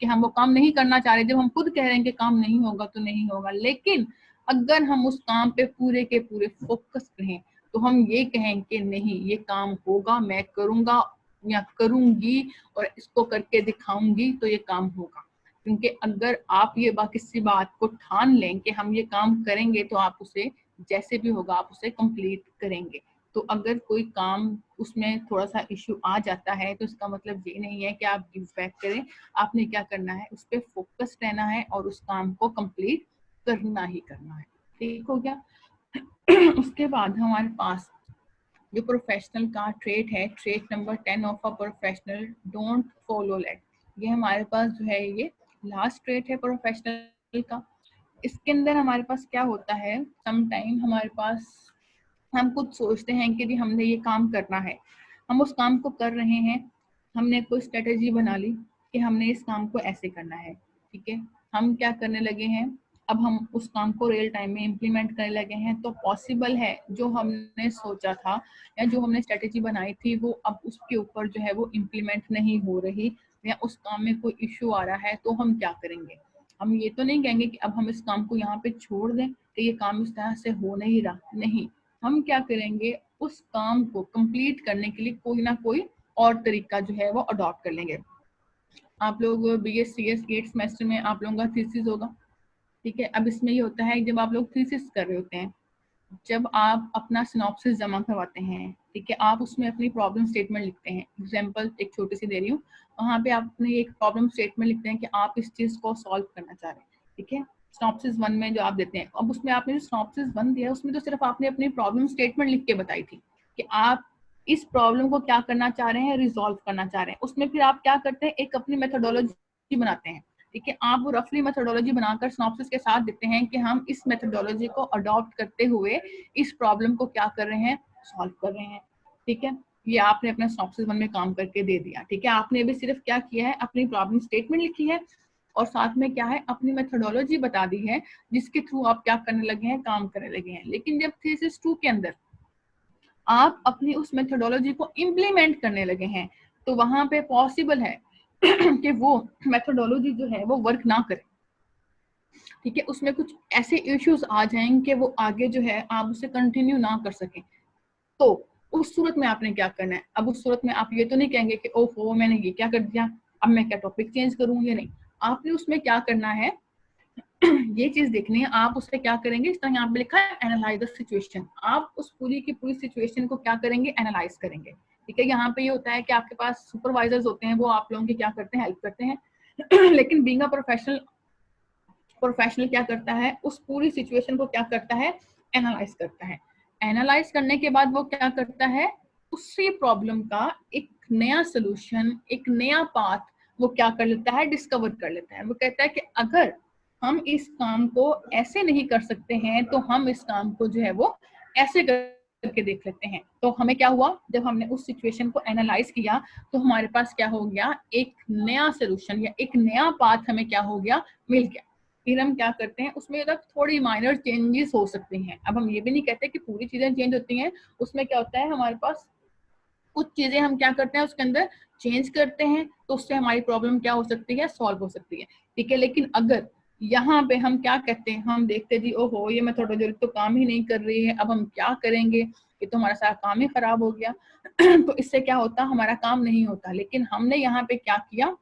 कि हम वो काम नहीं करना चाह रहे। जब हम खुद कह रहे हैं कि काम नहीं होगा तो नहीं होगा, लेकिन अगर हम उस काम पे पूरे के पूरे फोकस रहें तो हम ये कहें कि नहीं ये काम होगा, मैं करूंगा या करूंगी और इसको करके दिखाऊंगी तो ये काम होगा। क्योंकि अगर आप ये किसी बात को ठान लें कि हम ये काम करेंगे तो आप उसे जैसे भी होगा आप उसे कंप्लीट करेंगे। तो अगर कोई काम उसमें थोड़ा सा इश्यू आ जाता है तो इसका मतलब ये नहीं है कि आप गिव बैक करें। आपने क्या करना है, उस पर फोकस्ड रहना है और उस काम को कंप्लीट करना ही करना है। ठीक हो गया। उसके बाद हमारे पास जो प्रोफेशनल का ट्रेट है, trait number 10 of a professional, don't follow lag. ये हमारे पास जो है ये लास्ट ट्रेट है प्रोफेशनल का। इसके अंदर हमारे पास क्या होता है, सम टाइम हमारे पास हम कुछ सोचते हैं कि हमने ये काम करना है, हम उस काम को कर रहे हैं, हमने कोई स्ट्रेटेजी बना ली कि हमने इस काम को ऐसे करना है। ठीक है, हम क्या करने लगे हैं, अब हम उस काम को रियल टाइम में इम्प्लीमेंट करने लगे हैं, तो पॉसिबल है जो हमने सोचा था या जो हमने स्ट्रेटेजी बनाई थी वो अब उसके ऊपर जो है वो इम्प्लीमेंट नहीं हो रही, या उस काम में कोई इश्यू आ रहा है, तो हम क्या करेंगे। हम ये तो नहीं कहेंगे कि अब हम इस काम को यहाँ पे छोड़ दें कि ये काम इस तरह से हो नहीं रहा, नहीं, हम क्या करेंगे, उस काम को कंप्लीट करने के लिए कोई ना कोई और तरीका जो है वो अडॉप्ट कर लेंगे। आप लोग BS CS 8 सेमेस्टर में आप लोगों का थीसिस होगा। ठीक है, अब इसमें ये होता है जब आप लोग थीसिस कर रहे होते हैं, जब आप अपना सिनॉप्सिस जमा करवाते हैं, ठीक है, आप उसमें अपनी प्रॉब्लम स्टेटमेंट लिखते हैं। एग्जांपल एक छोटी सी दे रही हूँ, वहाँ पे आप अपने एक प्रॉब्लम स्टेटमेंट लिखते हैं कि आप इस चीज को सॉल्व करना चाह रहे हैं। ठीक है, सिनॉप्सिस 1 में जो आप देते हैं, अब उसमें आपने जो सिनॉप्सिस 1 दिया उसमें तो सिर्फ आपने अपनी प्रॉब्लम स्टेटमेंट लिख के बताई थी कि आप इस प्रॉब्लम को क्या करना चाह रहे हैं, रिजॉल्व करना चाह रहे हैं। उसमें फिर आप क्या करते हैं, एक अपनी मेथोडोलॉजी बनाते हैं। ठीक है, आप वो रफली मेथोडोलॉजी बनाकर सिनॉप्सिस के साथ देते हैं कि हम इस मेथोडोलॉजी को अडॉप्ट करते हुए इस प्रॉब्लम को क्या कर रहे हैं, सॉल्व कर रहे हैं। ठीक है, ये आपने अपने सिनॉप्सिस 1 में काम करके दे दिया। ठीक है, आपने भी सिर्फ क्या किया है, अपनी प्रॉब्लम स्टेटमेंट लिखी है और साथ में क्या है, अपनी मेथोडोलॉजी बता दी है जिसके थ्रू आप क्या करने लगे हैं, काम करने लगे हैं। लेकिन जब थीसिस 2 के अंदर आप अपनी उस मेथोडोलॉजी को इम्प्लीमेंट करने लगे हैं, तो वहां पे पॉसिबल है कि वो मेथोडोलॉजी जो है वो वर्क ना करे। ठीक है, उसमें कुछ ऐसे इश्यूज आ जाएंगे कि वो आगे जो है आप उसे कंटिन्यू ना कर सकें। तो उस सूरत में आपने क्या करना है, अब उस सूरत में आप ये तो नहीं कहेंगे कि ओहो मैंने ये क्या कर दिया, अब मैं क्या टॉपिक चेंज करूं, ये नहीं। आपने उसमें क्या करना है, ये चीज देखनी है, आप उससे क्या करेंगे, इस तरह यहाँ पे लिखा है एनालाइज द सिचुएशन। आप उस पूरी की पूरी सिचुएशन को क्या करेंगे, एनालाइज करेंगे। ठीक है, यहाँ पे ये होता है कि आपके पास सुपरवाइजर्स होते हैं, वो आप लोगों की क्या करते हैं, हेल्प करते हैं। लेकिन बीइंग अ प्रोफेशनल क्या करता है, उस पूरी सिचुएशन को क्या करता है, एनालाइज करता है। एनालाइज करने के बाद वो क्या करता है, उसी प्रॉब्लम का एक नया सोल्यूशन, एक नया पाथ वो क्या कर लेता है, डिस्कवर कर लेता है। वो कहता है कि अगर हम इस काम को ऐसे नहीं कर सकते हैं तो हम इस काम को जो है वो ऐसे करके देख लेते हैं। तो हमें क्या हुआ, जब हमने उस सिचुएशन को एनालाइज किया तो हमारे पास क्या हो गया, एक नया सोल्यूशन या एक नया पाथ हमें क्या हो गया, मिल गया। फिर हम क्या करते हैं, उसमें तक थोड़ी माइनर चेंजेस हो सकती हैं। अब हम ये भी नहीं कहते कि पूरी चीजें चेंज होती हैं, उसमें क्या होता है, हमारे पास कुछ चीजें हम क्या करते हैं उसके अंदर चेंज करते हैं, तो उससे हमारी प्रॉब्लम क्या हो सकती है, सॉल्व हो सकती है। ठीक है, लेकिन अगर यहाँ पे हम क्या कहते हैं, हम देखते जी ओहो ये मेथोडोलॉजी तो काम ही नहीं कर रही है, अब हम क्या करेंगे, ये तो हमारा सारा काम ही खराब हो गया। तो इससे क्या होता, हमारा काम नहीं होता। लेकिन हमने यहाँ पे क्या किया,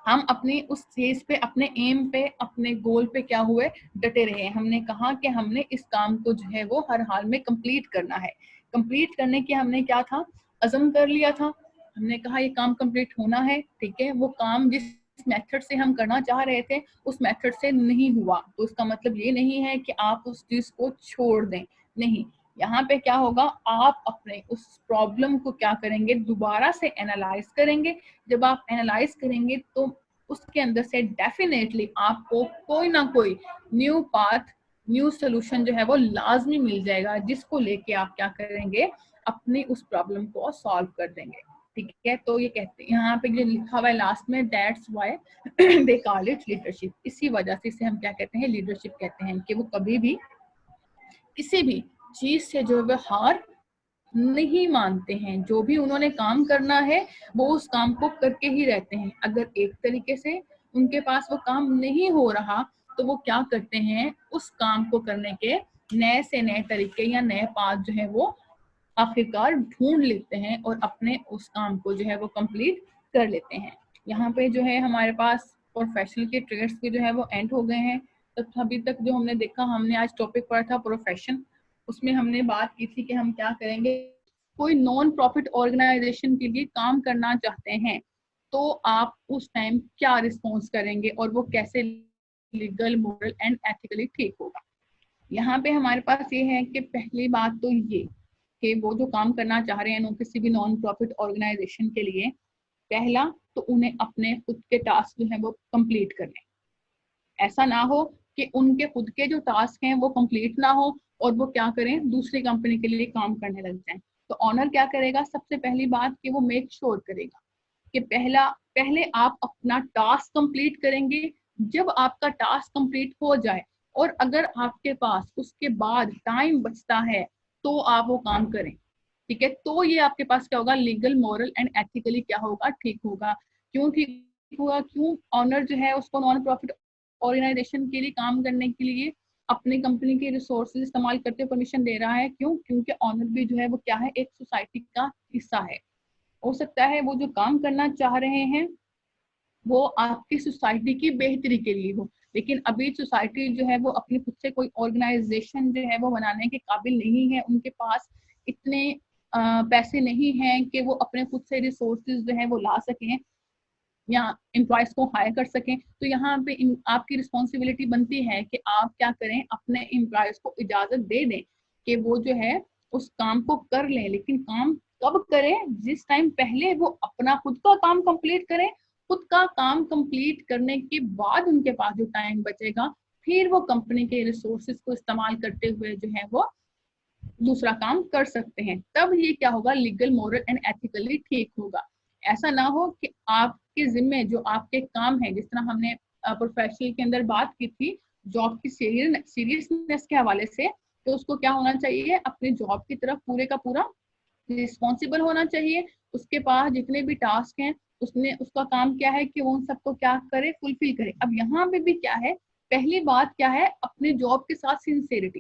हम अपनी उस चीज पे, अपने एम पे, अपने गोल पे क्या हुए, डटे रहे। हमने कहा कि हमने इस काम को जो है वो हर हाल में कंप्लीट करना है। कंप्लीट करने की हमने क्या था, अज़म कर लिया था। हमने कहा ये काम कंप्लीट होना है। ठीक है, वो काम जिस मेथड से हम करना चाह रहे थे उस मेथड से नहीं हुआ, तो इसका मतलब ये नहीं है कि आप उस चीज को छोड़ दें, नहीं। यहाँ पे क्या होगा, आप अपने उस प्रॉब्लम को क्या करेंगे, दोबारा से एनालाइज करेंगे। जब आप एनालाइज करेंगे तो उसके अंदर से डेफिनेटली आपको कोई ना कोई न्यू पाथ, न्यू सोल्यूशन जो है वो लाजमी मिल जाएगा, जिसको लेके आप क्या करेंगे, अपनी उस प्रॉब्लम को सॉल्व कर देंगे। ठीक है, तो ये कहते हैं यहाँ पे जो लिखा हुआ है लास्ट में, that's why they call it leadership. इसी वजह से इसे हम क्या कहते हैं, लीडरशिप कहते हैं, कि वो कभी भी किसी भी चीज से जो है हार नहीं मानते हैं। जो भी उन्होंने काम करना है वो उस काम को करके ही रहते हैं। अगर एक तरीके से उनके पास वो काम नहीं हो रहा तो वो क्या करते हैं, उस काम को करने के नए से नए तरीके या नए पाथ जो है वो आखिरकार ढूंढ लेते हैं और अपने उस काम को जो है वो कंप्लीट कर लेते हैं। यहाँ पे जो है हमारे पास प्रोफेशनल के ट्रेड्स के जो है वो एंड हो गए हैं। तो अभी तक जो हमने देखा, हमने आज टॉपिक पढ़ा था प्रोफेशन। उसमें हमने बात की थी कि हम क्या करेंगे, कोई नॉन प्रॉफिट ऑर्गेनाइजेशन के लिए काम करना चाहते हैं तो आप उस टाइम क्या रिस्पॉन्स करेंगे और वो कैसे लीगल, मोरल एंड एथिकली ठीक होगा। यहाँ पे हमारे पास ये है कि पहली बात तो ये कि वो जो काम करना चाह रहे हैं किसी भी नॉन प्रॉफिट ऑर्गेनाइजेशन के लिए, पहला तो उन्हें अपने खुद के टास्क जो है वो कंप्लीट करने। ऐसा ना हो कि उनके खुद के जो टास्क हैं वो कंप्लीट ना हो और वो क्या करें, दूसरी कंपनी के लिए काम करने लग जाएं। तो ऑनर क्या करेगा, सबसे पहली बात कि वो मेक श्योर करेगा कि पहले आप अपना टास्क कंप्लीट करेंगे। जब आपका टास्क कंप्लीट हो जाए और अगर आपके पास उसके बाद टाइम बचता है तो आप वो काम करें। ठीक है, तो ये आपके पास क्या होगा, लीगल, मॉरल एंड एथिकली क्या होगा, ठीक होगा। क्यों ठीक होगा, क्यों, ऑनर जो है उसको नॉन प्रॉफिट ऑर्गेनाइजेशन के लिए काम करने के लिए अपनी कंपनी के रिसोर्सेज इस्तेमाल करते हुए परमिशन दे रहा है। क्यों, क्योंकि ऑनर भी जो है वो क्या है, एक सोसाइटी का हिस्सा है। हो सकता है वो जो काम करना चाह रहे हैं वो आपकी सोसाइटी की बेहतरी के लिए हो, लेकिन अभी सोसाइटी जो है वो अपनी खुद से कोई ऑर्गेनाइजेशन जो है वो बनाने के काबिल नहीं है, उनके पास इतने पैसे नहीं हैं कि वो अपने खुद से रिसोर्सेज जो है वो ला सकें या एम्प्लॉयज को हायर कर सकें। तो यहाँ पे आपकी रिस्पॉन्सिबिलिटी बनती है कि आप क्या करें, अपने एम्प्लॉयज को इजाजत दे दें कि वो जो है उस काम को कर लें। लेकिन काम कब करें, जिस टाइम पहले वो अपना खुद का काम कंप्लीट करें। खुद का काम कंप्लीट करने के बाद उनके पास जो टाइम बचेगा फिर वो कंपनी के रिसोर्सेज को इस्तेमाल करते हुए जो है वो दूसरा काम कर सकते हैं। तब ये क्या होगा, लीगल, मोरल एंड एथिकली ठीक होगा। ऐसा ना हो कि आपके जिम्मे जो आपके काम है, जिस तरह हमने प्रोफेशनल के अंदर बात की थी जॉब की सीरियसनेस के हवाले से, तो उसको क्या होना चाहिए, अपनी जॉब की तरफ पूरे का पूरा रिस्पॉन्सिबल होना चाहिए। उसके पास जितने भी टास्क हैं उसका काम क्या है कि वो उन सबको क्या करे, फुलफिल करे। अब यहाँ पे भी क्या है, पहली बात क्या है, अपने जॉब के साथ सिंसेरिटी,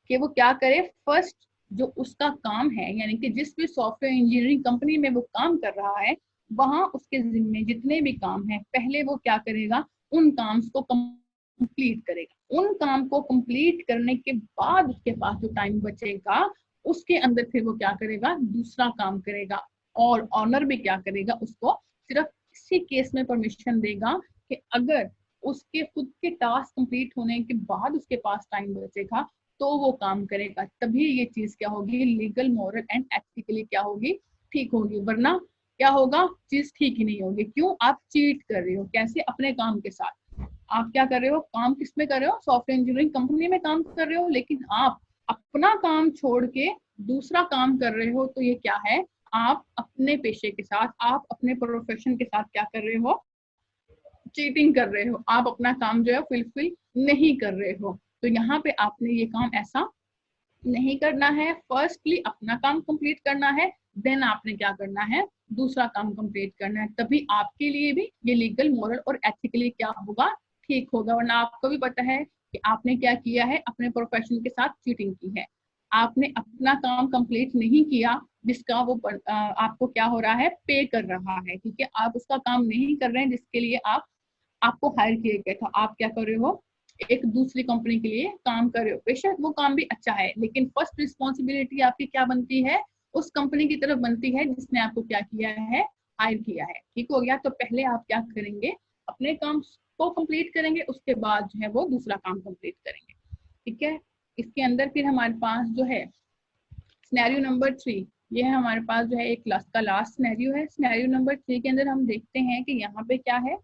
कि वो क्या करे, फर्स्ट जो उसका काम है, यानी कि जिस भी सॉफ्टवेयर इंजीनियरिंग कंपनी में वो काम कर रहा है वहां उसके जिम्मे जितने भी काम है पहले वो क्या करेगा, उन काम को कंप्लीट करेगा। उन काम को कंप्लीट करने के बाद उसके पास जो टाइम बचेगा उसके अंदर फिर वो क्या करेगा, दूसरा काम करेगा। और ऑनर भी क्या करेगा, उसको सिर्फ इसी केस में परमिशन देगा कि अगर उसके खुद के टास्क कंप्लीट होने के बाद उसके पास टाइम बचेगा तो वो काम करेगा। तभी ये चीज क्या होगी, लीगल, मॉरल एंड एथिकली क्या होगी, ठीक होगी। वरना क्या होगा, चीज ठीक ही नहीं होगी। क्यों, आप चीट कर रहे हो, कैसे, अपने काम के साथ। आप क्या कर रहे हो, काम किस में कर रहे हो, सॉफ्टवेयर इंजीनियरिंग कंपनी में काम कर रहे हो, लेकिन आप अपना काम छोड़ के दूसरा काम कर रहे हो। तो ये क्या है, आप अपने पेशे के साथ, आप अपने प्रोफेशन के साथ क्या कर रहे हो, चीटिंग कर रहे हो। आप अपना काम जो है फुलफिल नहीं कर रहे हो। तो यहाँ पे आपने ये काम ऐसा नहीं करना है। फर्स्टली अपना काम कंप्लीट करना है, देन आपने क्या करना है, दूसरा काम कंप्लीट करना है। तभी आपके लिए भी ये लीगल, मॉरल और एथिकली क्या होगा, ठीक होगा। वरना आपको भी पता है कि आपने क्या किया है, अपने प्रोफेशन के साथ चीटिंग की है। आपने अपना काम कंप्लीट नहीं किया जिसका वो आपको क्या हो रहा है, पे कर रहा है। ठीक है, आप उसका काम नहीं कर रहे हैं जिसके लिए आपको हायर किए गए। तो आप क्या कर रहे हो, एक दूसरी कंपनी के लिए काम कर रहे हो। बेशक वो काम भी अच्छा है, लेकिन फर्स्ट रिस्पॉन्सिबिलिटी आपकी क्या बनती है, उस कंपनी की तरफ बनती है जिसने आपको क्या किया है, हायर किया है। ठीक हो गया, तो पहले आप क्या करेंगे, अपने काम को कंप्लीट करेंगे, उसके बाद जो है वो दूसरा काम कंप्लीट करेंगे। ठीक है, इसके अंदर फिर हमारे पास जो है सिनेरियो नंबर 3, ये है हमारे पास जो है एक लास्ट सिनेरियो है। सिनेरियो नंबर 3 के अंदर हम देखते हैं कि यहाँ पे क्या है,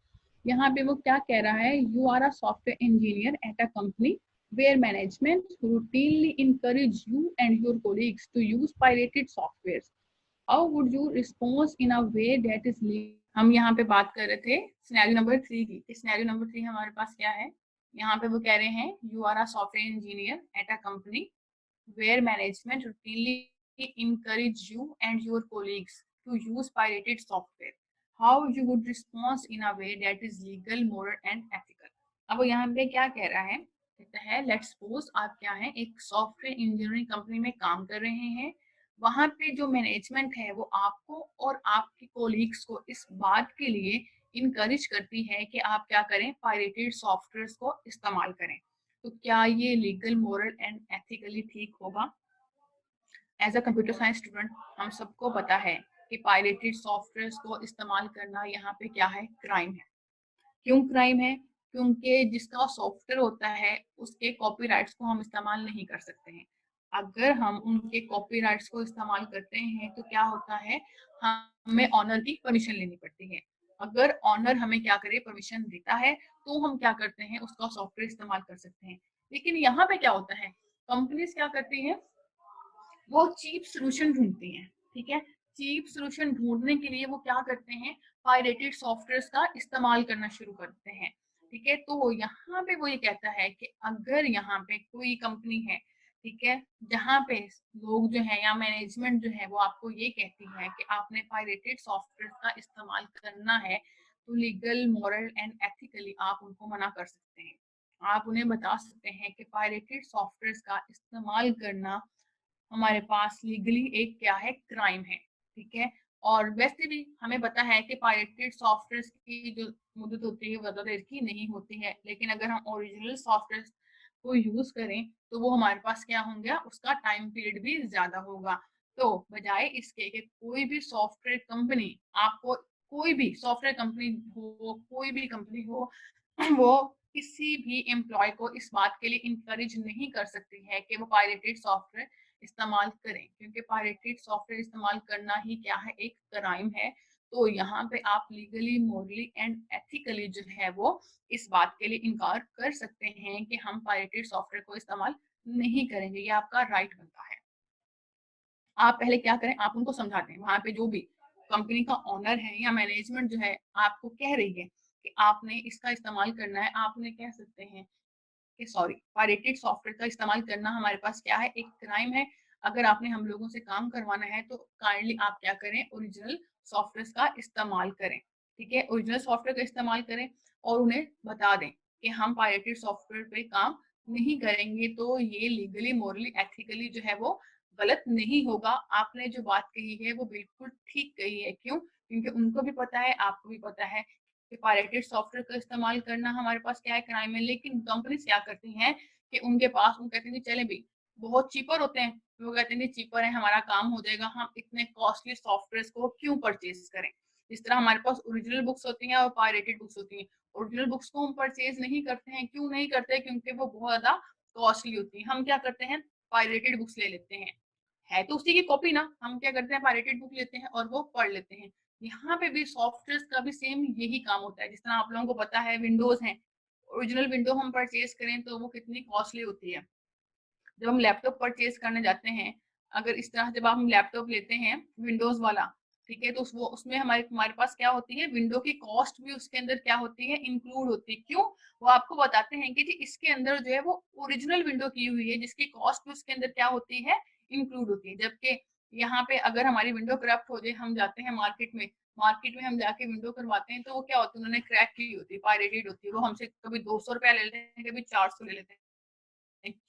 यहाँ पे वो क्या कह रहा है, you are a software engineer at a company where management routinely encourage you and your colleagues to use pirated softwares. How would you respond in a way that is legal? हम यहाँ पे बात कर रहे थे सिनेरियो नंबर 3 की। सिनेरियो नंबर 3 हमारे पास क्या है, यहाँ पे वो कह रहे हैं you are a software engineer at a company where management routinely encourage you and your colleagues to use pirated software. How you would respond in a way that is legal, moral and ethical. अब वो यहाँ पे क्या कह रहा है, कहता है लेट्स सपोज आप क्या है, एक सॉफ्टवेयर इंजीनियरिंग कंपनी में काम कर रहे हैं। वहां पे जो मैनेजमेंट है वो आपको और आपके कोलीग्स को इस बात के लिए इनकरेज करती है कि आप क्या करें, पायरेटेड सॉफ्टवेयर को इस्तेमाल करें। तो क्या ये लीगल, मोरल एंड एथिकली ठीक होगा? As a computer science student हम सबको पता है कि पायरेटेड सॉफ्टवेयर को इस्तेमाल करना यहाँ पे क्या है, क्राइम है। क्यों क्राइम है? क्योंकि जिसका सॉफ्टवेयर होता है उसके कॉपीराइट्स को हम इस्तेमाल नहीं कर सकते हैं। अगर हम उनके कॉपीराइट्स को इस्तेमाल करते हैं तो क्या होता है, हमें ऑनर की परमिशन लेनी पड़ती है। अगर ऑनर हमें क्या करे, परमिशन देता है, तो हम क्या करते हैं, उसका सॉफ्टवेयर इस्तेमाल कर सकते हैं। लेकिन यहाँ पे क्या होता है, कंपनीज क्या करती हैं, वो चीप सोल्यूशन ढूंढती हैं। ठीक है, चीप सोल्यूशन ढूंढने के लिए वो क्या करते हैं, पायरेटेड सॉफ्टवेयर का इस्तेमाल करना शुरू करते हैं। ठीक है, तो यहाँ पे वो ये कहता है कि अगर यहाँ पे कोई कंपनी है, ठीक है, जहाँ पे लोग जो है या मैनेजमेंट जो है वो आपको ये कहती है कि आपने पायरेटेड सॉफ्टवेयर का इस्तेमाल करना है, तो लीगल, मॉरल एंड एथिकली आप उनको मना कर सकते हैं। आप उन्हें बता सकते हैं कि पायरेटेड सॉफ्टवेयर का इस्तेमाल करना हमारे पास लीगली एक क्या है, क्राइम है। ठीक है, और वैसे भी हमें पता है कि पायरेटेड सॉफ्टवेयर की जो मुद्दत होती है वो ज्यादा देर की नहीं होती है, लेकिन अगर हम ओरिजिनल सॉफ्टवेयर को यूज करें तो वो हमारे पास क्या होंगे, उसका टाइम पीरियड भी ज्यादा होगा। तो बजाय इसके कि कोई भी सॉफ्टवेयर कंपनी आपको, कोई भी सॉफ्टवेयर कंपनी हो, कोई भी कंपनी हो, वो किसी भी एम्प्लॉय को इस बात के लिए इंकरेज नहीं कर सकती है कि वो पायरेटेड सॉफ्टवेयर इस्तेमाल करें, क्योंकि पायरेटेड सॉफ्टवेयर इस्तेमाल करना ही क्या है, एक क्राइम है। तो यहाँ पे आप लीगली, मोरली एंड एथिकली जो है वो इस बात के लिए इनकार कर सकते हैं कि हम पायरेटेड सॉफ्टवेयर को इस्तेमाल नहीं करेंगे, ये आपका राइट बनता है। आप पहले क्या करें, आप उनको समझाते हैं, वहां पे जो भी कंपनी का ऑनर है या मैनेजमेंट जो है आपको कह रही है कि आपने इसका इस्तेमाल करना है, आप उन्हें कह सकते हैं कि सॉरी, पायरेटेड सॉफ्टवेयर का इस्तेमाल करना हमारे पास क्या है, एक क्राइम है। अगर आपने हम लोगों से काम करवाना है तो काइंडली आप क्या करें, ओरिजिनल सॉफ्टवेयर का इस्तेमाल करें। ठीक है, ओरिजिनल सॉफ्टवेयर का इस्तेमाल करें और उन्हें बता दें कि हम पायरेटेड सॉफ्टवेयर पे काम नहीं करेंगे, तो ये लीगली, मोरली, एथिकली जो है वो गलत नहीं होगा। आपने जो बात कही है वो बिल्कुल ठीक कही है। क्यों? क्योंकि उनको भी पता है, आपको भी पता है कि पायरेटेड सॉफ्टवेयर का इस्तेमाल करना हमारे पास क्या है, क्राइम है। लेकिन कंपनीज क्या करती हैं कि उनके पास, वो कहते हैं कि चले भी बहुत चीपर होते हैं, वो कहते हैं चीपर है, हमारा काम हो जाएगा, हम इतने कॉस्टली सॉफ्टवेयर को क्यों परचेज करें। जिस तरह हमारे पास ओरिजिनल बुक्स होती हैं और पायरेटेड बुक्स होती हैं, ओरिजिनल बुक्स को हम परचेज नहीं करते हैं, क्यों नहीं करते, क्योंकि वो बहुत ज्यादा कॉस्टली होती है। हम क्या करते हैं, पायरेटेड बुक्स ले लेते हैं, है तो उसी की कॉपी ना, हम क्या करते हैं, पायरेटेड बुक लेते हैं और वो पढ़ लेते हैं। यहाँ पे भी सॉफ्टवेयर का भी सेम यही काम होता है। जिस तरह आप लोगों को पता है विंडोज है, ओरिजिनल विंडो हम परचेज करें तो वो कितनी कॉस्टली होती है। जब हम लैपटॉप परचेज करने जाते हैं, अगर इस तरह जब हम लैपटॉप लेते हैं विंडोज वाला, ठीक है, तो वो उसमें हमारे हमारे पास क्या होती है, विंडो की कॉस्ट भी उसके अंदर क्या होती है, इंक्लूड होती है। क्यों? वो आपको बताते हैं कि जी इसके अंदर जो है वो ओरिजिनल विंडो की हुई है, जिसकी कॉस्ट भी उसके अंदर क्या होती है, इंक्लूड होती है। जबकि यहाँ पे अगर हमारी विंडो करप्ट हो जाए, हम जाते हैं मार्केट में हम जाके विंडो करवाते हैं, तो वो क्या होता है, उन्होंने क्रैक की होती है, पायरेटेड होती है, वो हमसे कभी 200 रुपया ले लेते हैं, कभी 400 ले लेते हैं।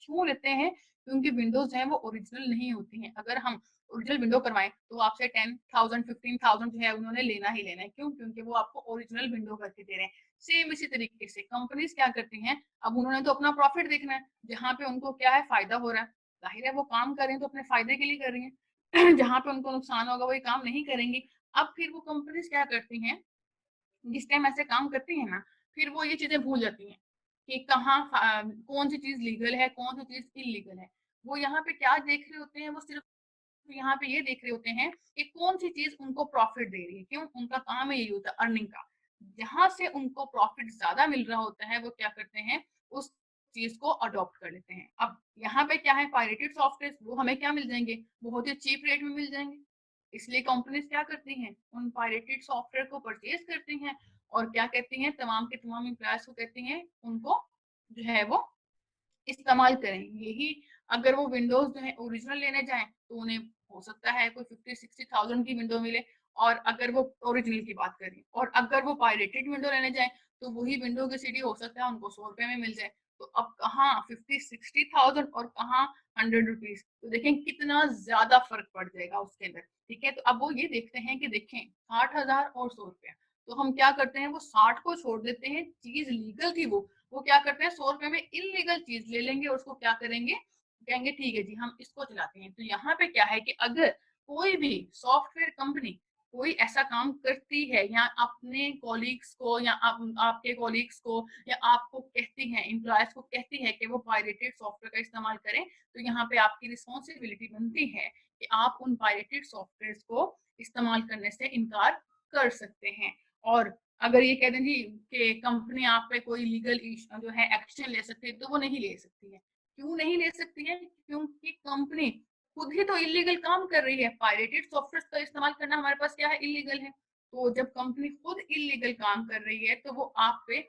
क्यों लेते हैं? क्योंकि विंडोज है वो ओरिजिनल नहीं होती हैं। अगर हम ओरिजिनल विंडो करवाएं तो आपसे 10,000 15,000 जो है उन्होंने लेना ही लेना है। क्यों? क्योंकि वो आपको ओरिजिनल विंडो करके दे रहे हैं। सेम इसी तरीके से कंपनीज क्या करती हैं, अब उन्होंने तो अपना प्रॉफिट देखना है, जहाँ पे उनको क्या है, फायदा हो रहा है, जाहिर है वो काम करें तो अपने फायदे के लिए कर रही है। जहाँ पे उनको नुकसान होगा वो ये काम नहीं करेंगी। अब फिर वो कंपनीज क्या करती हैं, जिस टाइम ऐसे काम करती है ना, फिर वो ये चीजें भूल जाती हैं कि कहाँ कौन सी चीज लीगल है, कौन सी चीज इलीगल है। वो यहाँ पे क्या देख रहे होते हैं, वो सिर्फ यहाँ पे ये देख रहे होते हैं कि कौन सी चीज उनको प्रॉफिट दे रही है। क्यों? उनका काम है यही होता है, अर्निंग का। जहां से उनको प्रॉफिट ज्यादा मिल रहा होता है वो क्या करते हैं, उस चीज को अडॉप्ट कर लेते हैं। अब यहाँ पे क्या है, पायरेटेड सॉफ्टवेयर वो हमें क्या मिल जाएंगे, बहुत ही चीप रेट में मिल जाएंगे। इसलिए कंपनीज क्या करती हैं, उन पायरेटेड सॉफ्टवेयर को परचेज करती हैं और क्या कहती हैं, तमाम के तमाम एम्प्लॉयज को कहती हैं उनको जो है वो इस्तेमाल करें। यही अगर वो विंडोज जो है ओरिजिनल लेने जाएं तो उन्हें हो सकता है कोई 50-60,000 की विंडो मिले, और अगर वो ओरिजिनल की बात करें, और अगर वो पायरेटेड विंडो लेने जाएं तो वही विंडो की सीडी हो सकता है उनको 100 रुपए में मिल जाए। तो अब कहाँ 50-60,000 और कहाँ 100 रुपीज, तो देखें कितना ज्यादा फर्क पड़ जाएगा उसके अंदर। ठीक है, तो अब वो ये देखते हैं कि देखें 60,000 और 100 रुपया, तो हम क्या करते हैं, वो 60 को छोड़ देते हैं, चीज लीगल थी वो क्या करते हैं, 100 रुपए में इलीगल चीज ले लेंगे, उसको क्या करेंगे, कहेंगे ठीक है जी हम इसको चलाते हैं। तो यहाँ पे क्या है कि अगर कोई भी सॉफ्टवेयर कंपनी कोई ऐसा काम करती है या अपने कॉलीग्स को या आपके कॉलीग्स को या आपको कहती है, एम्प्लॉयज को कहती है कि वो पायरेटेड सॉफ्टवेयर का इस्तेमाल करें, तो यहाँ पे आपकी रिस्पॉन्सिबिलिटी बनती है कि आप उन पायरेटेड सॉफ्टवेयर को इस्तेमाल करने से इनकार कर सकते हैं। और अगर ये कह दें जी कि कंपनी आप पे कोई लीगल जो है एक्शन ले सकती है, तो वो नहीं ले सकती है। क्यों नहीं ले सकती है? क्योंकि कंपनी खुद ही तो इलीगल काम कर रही है। पायरेटेड सॉफ्टवेयर का इस्तेमाल करना हमारे पास क्या है, इलीगल है। तो जब कंपनी खुद इलीगल काम कर रही है तो वो आप पे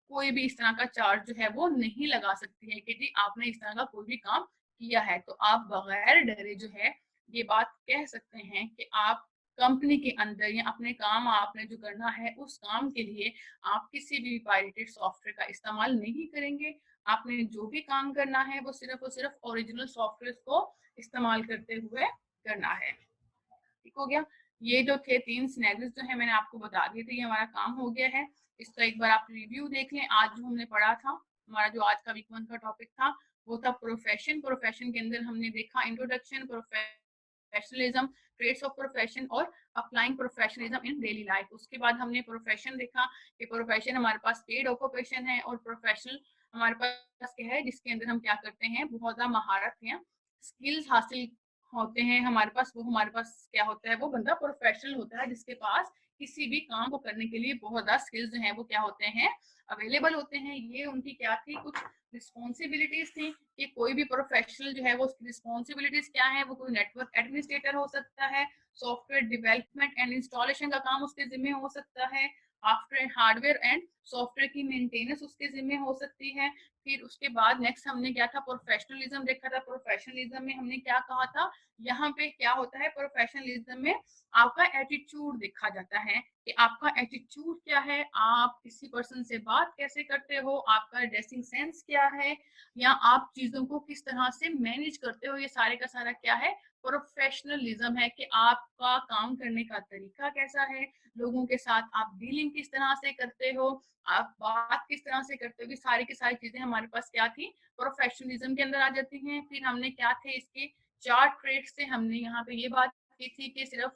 कोई भी इस तरह का चार्ज जो है वो नहीं लगा सकती है कि जी आपने इस तरह का कोई भी काम किया है। तो आप बगैर डरे जो है ये बात कह सकते हैं कि आप कंपनी के अंदर या अपने काम आपने जो करना है उस काम के लिए आप किसी भी पायरेटेड सॉफ्टवेयर का इस्तेमाल नहीं करेंगे। आपने जो भी काम करना है वो सिर्फ और सिर्फ ओरिजिनल सॉफ्टवेयर को इस्तेमाल करते हुए करना है। ठीक हो गया। ये जो थे 3 सिनेरियोस जो है मैंने आपको बता दिए थे, ये हमारा काम हो गया है। इसका एक बार आप रिव्यू देख लें। आज जो हमने पढ़ा था, हमारा जो आज का वीक 1 का टॉपिक था वो था प्रोफेशन। प्रोफेशन के अंदर हमने देखा introduction, professionalism, traits of profession और applying professionalism in daily life. उसके बाद हमने प्रोफेशन देखा कि प्रोफेशन हमारे पास पेड ऑक्यूपेशन है और प्रोफेशनल हमारे पास क्या है जिसके अंदर हम क्या करते हैं, बहुत ज़्यादा महारत या स्किल्स हासिल होते हैं हमारे पास। वो हमारे पास क्या होता है, वो बंदा प्रोफेशनल होता है जिसके पास किसी भी काम को करने के लिए बहुत ज़्यादा स्किल्स जो हैं वो क्या होते हैं, अवेलेबल होते हैं। ये उनकी क्या थी, कुछ रिस्पॉन्सिबिलिटीज थी कि कोई भी प्रोफेशनल जो है वो उसकी रिस्पॉन्सिबिलिटीज क्या है, वो कोई नेटवर्क एडमिनिस्ट्रेटर हो सकता है, सॉफ्टवेयर डेवलपमेंट एंड इंस्टॉलेशन का काम उसके जिम्मे हो सकता है, आफ्टर हार्डवेयर एंड सॉफ्टवेयर की मेंटेनेंस उसके जिम्मे हो सकती है। फिर उसके बाद नेक्स्ट हमने क्या था, प्रोफेशनलिज्म देखा था। प्रोफेशनलिज्म में हमने क्या कहा था, यहाँ पे क्या होता है प्रोफेशनलिज्म में आपका एटीट्यूड देखा जाता है कि आपका एटीट्यूड क्या है, आप किसी पर्सन से बात कैसे करते हो, आपका ड्रेसिंग सेंस क्या है, या आप चीजों को किस तरह से मैनेज करते हो। ये सारे का सारा क्या है, प्रोफेशनलिज्म है कि आपका काम करने का तरीका कैसा है, लोगों के साथ आप डीलिंग किस तरह से करते हो, आप बात किस तरह से करते हो। ये सारी की सारी चीजें हमारे पास क्या थी, प्रोफेशनलिज्म के अंदर आ जाती हैं। फिर हमने क्या थे, इसके 4 ट्रेड से हमने यहाँ पे ये बात की थी कि सिर्फ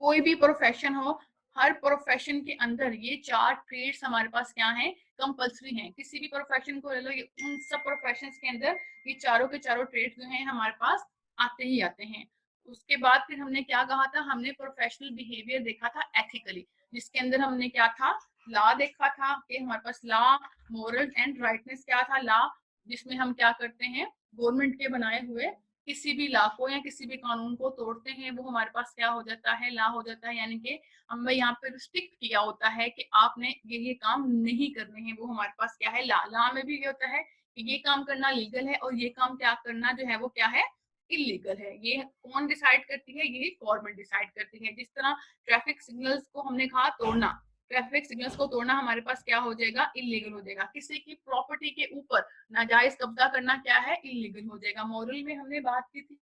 कोई भी प्रोफेशन हो, हर प्रोफेशन के अंदर ये 4 ट्रेड्स हमारे पास क्या हैं, कंपल्सरी हैं। किसी भी प्रोफेशन को ले लो, ये उन सब प्रोफेशन के अंदर ये चारों के चारों ट्रेड्स जो हैं हमारे पास आते ही आते हैं। उसके बाद फिर हमने क्या कहा था, हमने प्रोफेशनल बिहेवियर देखा था एथिकली, जिसके अंदर हमने क्या था, लॉ देखा था कि हमारे पास लॉ, मोरल एंड राइटनेस क्या था। लॉ जिसमें हम क्या करते हैं, गवर्नमेंट के बनाए हुए किसी भी लॉ को या किसी भी कानून को तोड़ते हैं, वो हमारे पास क्या हो जाता है, लॉ हो जाता है। यानी कि हमें यहाँ पे रिस्ट्रिक्ट किया होता है कि आपने ये काम नहीं करने हैं, वो हमारे पास क्या है, लॉ। लॉ में भी ये होता है कि ये काम करना लीगल है और ये काम क्या करना जो है वो क्या है, इलीगल है। ये कौन डिसाइड करती है, ये गवर्नमेंट डिसाइड करती है। जिस तरह ट्रैफिक सिग्नल्स को हमने कहा तोड़ना, ट्रैफिक सिग्नल्स को तोड़ना हमारे पास क्या हो जाएगा, इलीगल हो जाएगा। किसी की प्रॉपर्टी के ऊपर नाजायज कब्जा करना क्या है, इलीगल हो जाएगा। मॉरल में हमने बात की थी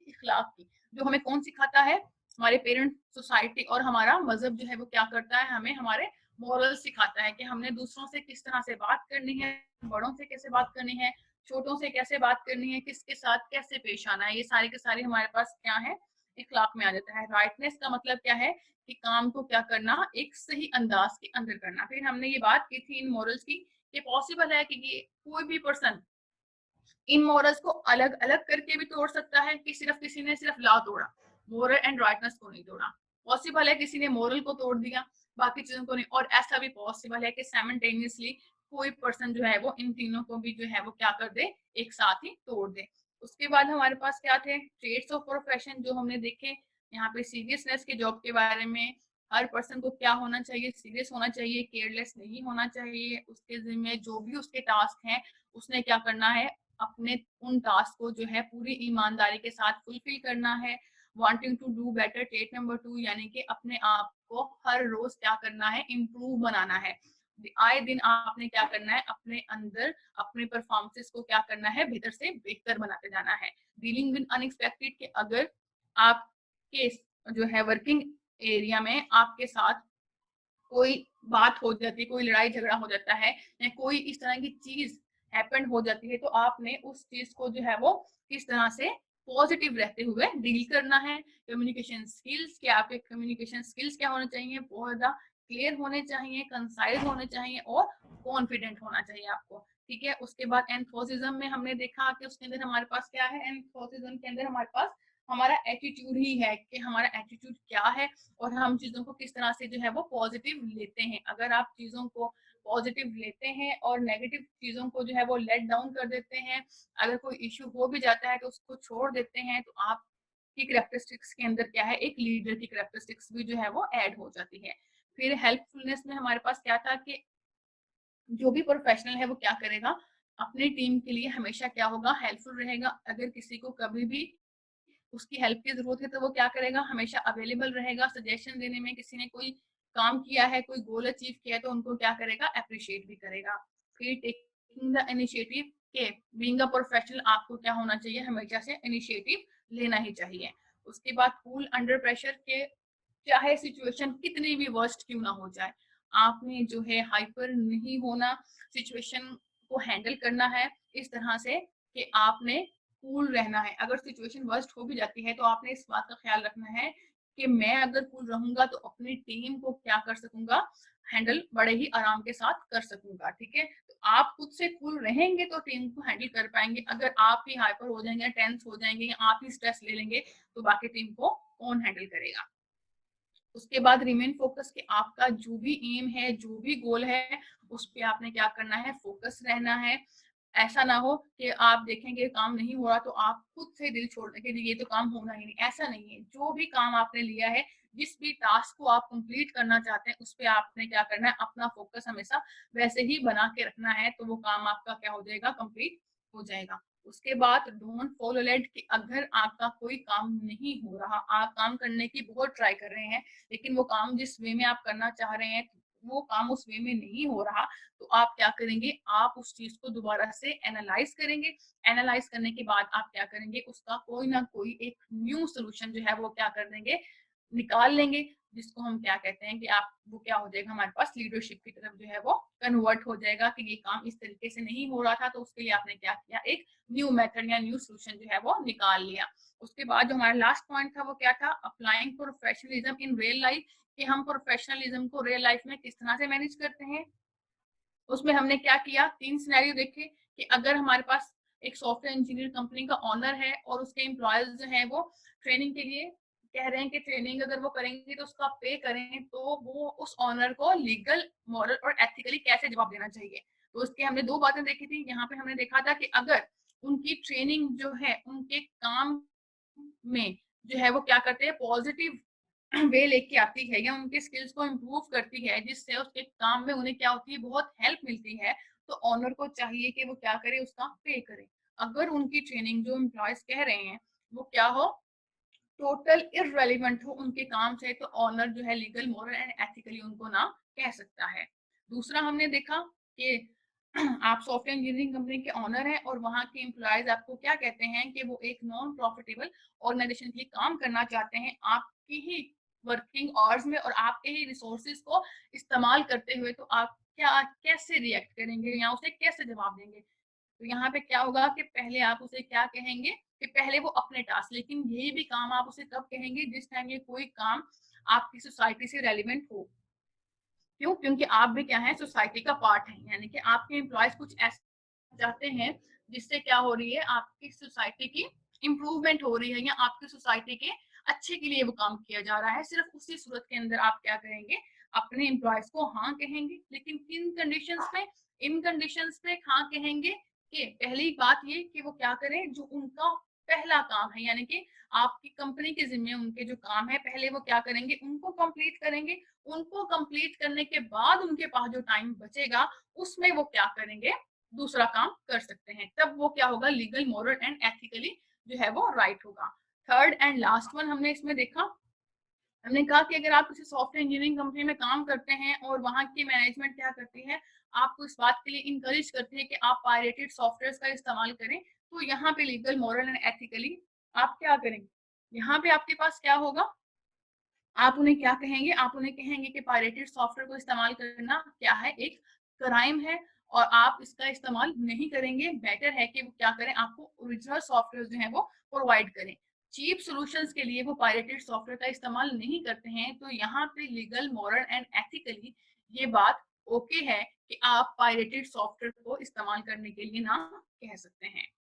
इखलाक की, जो हमें कौन सिखाता है, हमारे पेरेंट, सोसाइटी और हमारा मजहब जो है वो क्या करता है, हमें हमारे मॉरल सिखाता है कि हमने दूसरों से किस तरह से बात करनी है, बड़ों से कैसे बात करनी है, छोटों से कैसे बात करनी है, किसके साथ कैसे पेश आना है। ये सारे के सारे हमारे पास क्या है, इखलाक में आ जाता है। राइटनेस का मतलब क्या है कि काम को क्या करना, एक सही अंदाज के अंदर करना। फिर हमने ये बात की थी इन मॉरल्स की कि पॉसिबल है कि ये कोई भी पर्सन इन मॉरल्स को अलग अलग करके भी तोड़ सकता है, कि सिर्फ किसी ने सिर्फ लॉ तोड़ा, मोरल एंड राइटनेस को नहीं तोड़ा। पॉसिबल है किसी ने मोरल को तोड़ दिया, बाकी चीजों को नहीं। और ऐसा भी पॉसिबल है कि साइमल्टेनियसली कोई पर्सन जो है वो इन तीनों को भी जो है वो क्या कर दे, एक साथ ही तोड़ दे। उसके बाद हमारे पास क्या थे, ट्रेड्स ऑफ प्रोफेशन जो हमने देखे। यहाँ पे सीरियसनेस के जॉब के बारे में, हर पर्सन को क्या होना चाहिए, सीरियस होना चाहिए, केयरलेस नहीं होना चाहिए। उसके जिम्मे जो भी उसके टास्क हैं उसने क्या करना है, अपने उन टास्क को जो है पूरी ईमानदारी के साथ फुलफिल करना है। वांटिंग टू डू बेटर, टेट नंबर 2, यानी कि अपने आप को हर रोज क्या करना है, इम्प्रूव बनाना है। आए दिन आपने क्या करना है, अपने अंदर अपने परफॉर्मेंसेस को क्या करना है, बेहतर से बेहतर बनाते जाना है। डीलिंग विद अनएक्सपेक्टेड, कि अगर आपके जो है वर्किंग एरिया में आपके साथ कोई बात हो जाती है, कोई लड़ाई झगड़ा हो जाता है या कोई इस तरह की चीज हैपन हो जाती है, तो आपने उस चीज को जो है वो किस तरह से पॉजिटिव रहते हुए डील करना है। कम्युनिकेशन स्किल्स, क्या आपके कम्युनिकेशन स्किल्स क्या होने चाहिए, बहुत ज्यादा क्लियर होने चाहिए, कंसाइज होने चाहिए और कॉन्फिडेंट होना चाहिए आपको। ठीक है, उसके बाद एंथोसिज्म में हमने देखा कि उसके अंदर हमारे पास क्या है, एंथोसिज्म के अंदर हमारे पास हमारा एटीट्यूड ही है कि हमारा एटीट्यूड क्या है और हम चीजों को किस तरह से जो है वो पॉजिटिव लेते हैं। अगर आप चीजों को पॉजिटिव लेते हैं और नेगेटिव चीजों को जो है वो लेट डाउन कर देते हैं, अगर कोई इश्यू हो भी जाता है तो उसको छोड़ देते हैं, तो आप की करेक्टरिस्टिक्स के अंदर क्या है, एक लीडर की करेक्टरिस्टिक्स भी जो है वो ऐड हो जाती है। फिर हेल्पफुलनेस में हमारे पास क्या था कि जो भी प्रोफेशनल है वो क्या करेगा, अपनी टीम के लिए हमेशा क्या होगा, हेल्पफुल रहेगा। अगर किसी को कभी भी उसकी हेल्प की जरूरत है तो वो क्या करेगा, हमेशा अवेलेबल रहेगा सजेशन देने में। किसी ने कोई काम किया है, कोई गोल अचीव किया है, तो उनको क्या करेगा, अप्रिशिएट भी करेगा। फिर टेकिंग द इनिशिएटिव के बीइंग अ प्रोफेशनल, आपको क्या होना चाहिए, हमेशा से इनिशिएटिव लेना ही चाहिए। उसके बाद कूल अंडर प्रेशर के, चाहे सिचुएशन कितनी भी वर्स्ट क्यों ना हो जाए, आपने जो है हाइपर नहीं होना, सिचुएशन को हैंडल करना है इस तरह से कि आपने कूल रहना है। अगर सिचुएशन वर्स्ट हो भी जाती है तो आपने इस बात का ख्याल रखना है कि मैं अगर कूल रहूंगा तो अपनी टीम को क्या कर सकूंगा, हैंडल बड़े ही आराम के साथ कर सकूंगा। ठीक है, तो आप खुद से कूल रहेंगे तो टीम को हैंडल कर पाएंगे। अगर आप ही हाइपर हो जाएंगे, टेंस हो जाएंगे या आप ही स्ट्रेस ले लेंगे तो बाकी टीम को कौन हैंडल करेगा। उसके बाद रिमेन फोकस, कि आपका जो भी एम है, जो भी गोल है, उस पे आपने क्या करना है, फोकस रहना है। ऐसा ना हो कि आप देखेंगे काम नहीं हो रहा तो आप खुद से दिल छोड़ देंगे कि ये तो काम होना ही नहीं। ऐसा नहीं है, जो भी काम आपने लिया है, जिस भी टास्क को आप कंप्लीट करना चाहते हैं, उस पे आपने क्या करना है, अपना फोकस हमेशा वैसे ही बना के रखना है, तो वो काम आपका क्या हो जाएगा, कंप्लीट हो जाएगा। उसके बाद डोंट फॉलो लेट, कि अगर आपका कोई काम नहीं हो रहा, आप काम करने की बहुत ट्राई कर रहे हैं लेकिन वो काम जिस वे में आप करना चाह रहे हैं वो काम उस वे में नहीं हो रहा, तो आप क्या करेंगे, आप उस चीज को दोबारा से एनालाइज करेंगे। एनालाइज करने के बाद आप क्या करेंगे, उसका कोई ना कोई एक न्यू सोल्यूशन जो है वो क्या कर देंगे, निकाल लेंगे, जिसको हम क्या कहते हैं कि आप वो क्या हो जाएगा, हमारे पास लीडरशिप की तरफ जो है वो कन्वर्ट हो जाएगा कि ये काम इस तरीके से नहीं हो रहा था, तो उसके लिए आपने क्या किया, एक न्यू मेथड या न्यू सोल्यूशन जो है वो निकाल लिया। उसके बाद जो हमारा लास्ट पॉइंट था वो क्या था, applying professionalism in real life, कि हम प्रोफेशनलिज्म को रियल लाइफ में किस तरह से मैनेज करते हैं। उसमें हमने क्या किया, 3 सिनेरियो देखे कि अगर हमारे पास एक सॉफ्टवेयर इंजीनियर कंपनी का ओनर है और उसके एम्प्लॉयज जो है वो ट्रेनिंग के लिए कह रहे हैं कि ट्रेनिंग अगर वो करेंगे तो उसका पे करें, तो वो उस ओनर को लीगल, मॉरल और एथिकली कैसे जवाब देना चाहिए। तो उसके हमने 2 बातें देखी थी। यहाँ पे हमने देखा था कि अगर उनकी ट्रेनिंग जो है उनके काम में जो है वो क्या करते हैं, पॉजिटिव वे लेके आती है या उनके स्किल्स को इम्प्रूव करती है, जिससे उसके काम में उन्हें क्या होती है, बहुत हेल्प मिलती है, तो ऑनर को चाहिए कि वो क्या करे, उसका पे करे। अगर उनकी ट्रेनिंग जो एम्प्लॉयज कह रहे हैं वो क्या हो, टोटल इररेलेवेंट हो उनके काम से, तो ऑनर जो है लीगल, मॉरल एंड एथिकली उनको ना कह सकता है। दूसरा हमने देखा कि आप सॉफ्टवेयर इंजीनियरिंग कंपनी के ऑनर हैं और वहां के एम्प्लॉयज आपको क्या कहते हैं कि वो एक नॉन प्रॉफिटेबल ऑर्गेनाइजेशन के लिए काम करना चाहते हैं आपकी ही वर्किंग आवर्स में और आपके ही रिसोर्सेज को इस्तेमाल करते हुए, तो आप क्या कैसे रिएक्ट करेंगे या उसे कैसे जवाब देंगे। तो यहाँ पे क्या होगा कि पहले आप उसे क्या कहेंगे कि पहले वो अपने टास्क, लेकिन यही भी काम आप उसे तब कहेंगे जिस टाइम ये कोई काम आपकी सोसाइटी से रेलिवेंट हो। क्यों, क्योंकि आप भी क्या है, सोसाइटी का पार्ट है, यानी कि आपके एम्प्लॉयज कुछ ऐसा चाहते हैं जिससे क्या हो रही है, आपकी सोसाइटी की इंप्रूवमेंट हो रही है या आपकी सोसाइटी के अच्छे के लिए वो काम किया जा रहा है। सिर्फ उसी सूरत के अंदर आप क्या करेंगे, अपने एम्प्लॉयज को हाँ कहेंगे, लेकिन किन कंडीशंस पे, इन कंडीशंस पे हाँ कहेंगे कि पहली बात ये कि वो क्या करें, जो उनका पहला काम है, यानी कि आपकी कंपनी के जिम्मे उनके जो काम है पहले वो क्या करेंगे, उनको कंप्लीट करेंगे। उनको कंप्लीट करने के बाद उनके पास जो टाइम बचेगा उसमें वो क्या करेंगे, दूसरा काम कर सकते हैं। तब वो क्या होगा, लीगल, मॉरल एंड एथिकली जो है वो राइट होगा। थर्ड एंड लास्ट वन हमने इसमें देखा, हमने कहा कि अगर आप किसी सॉफ्टवेयर इंजीनियरिंग कंपनी में काम करते हैं और वहां की मैनेजमेंट क्या करती है, आपको इस बात के लिए इंकरेज करती है कि आप पायरेटेड सॉफ्टवेयर का इस्तेमाल करें, तो यहाँ पे लीगल, मॉरल एंड एथिकली आप क्या करेंगे, यहाँ पे आपके पास क्या होगा, आप उन्हें क्या कहेंगे, आप उन्हें कहेंगे कि पायरेटेड सॉफ्टवेयर को इस्तेमाल करना क्या है, एक क्राइम है और आप इसका इस्तेमाल नहीं करेंगे, बेटर है कि वो क्या करें, आपको ओरिजिनल सॉफ्टवेयर जो है वो प्रोवाइड करें। चीप सॉल्यूशंस के लिए वो पायरेटेड सॉफ्टवेयर का इस्तेमाल नहीं करते हैं, तो यहाँ पे लीगल, मॉरल एंड एथिकली ये बात ओके है कि आप पायरेटेड सॉफ्टवेयर को इस्तेमाल करने के लिए ना कह सकते हैं।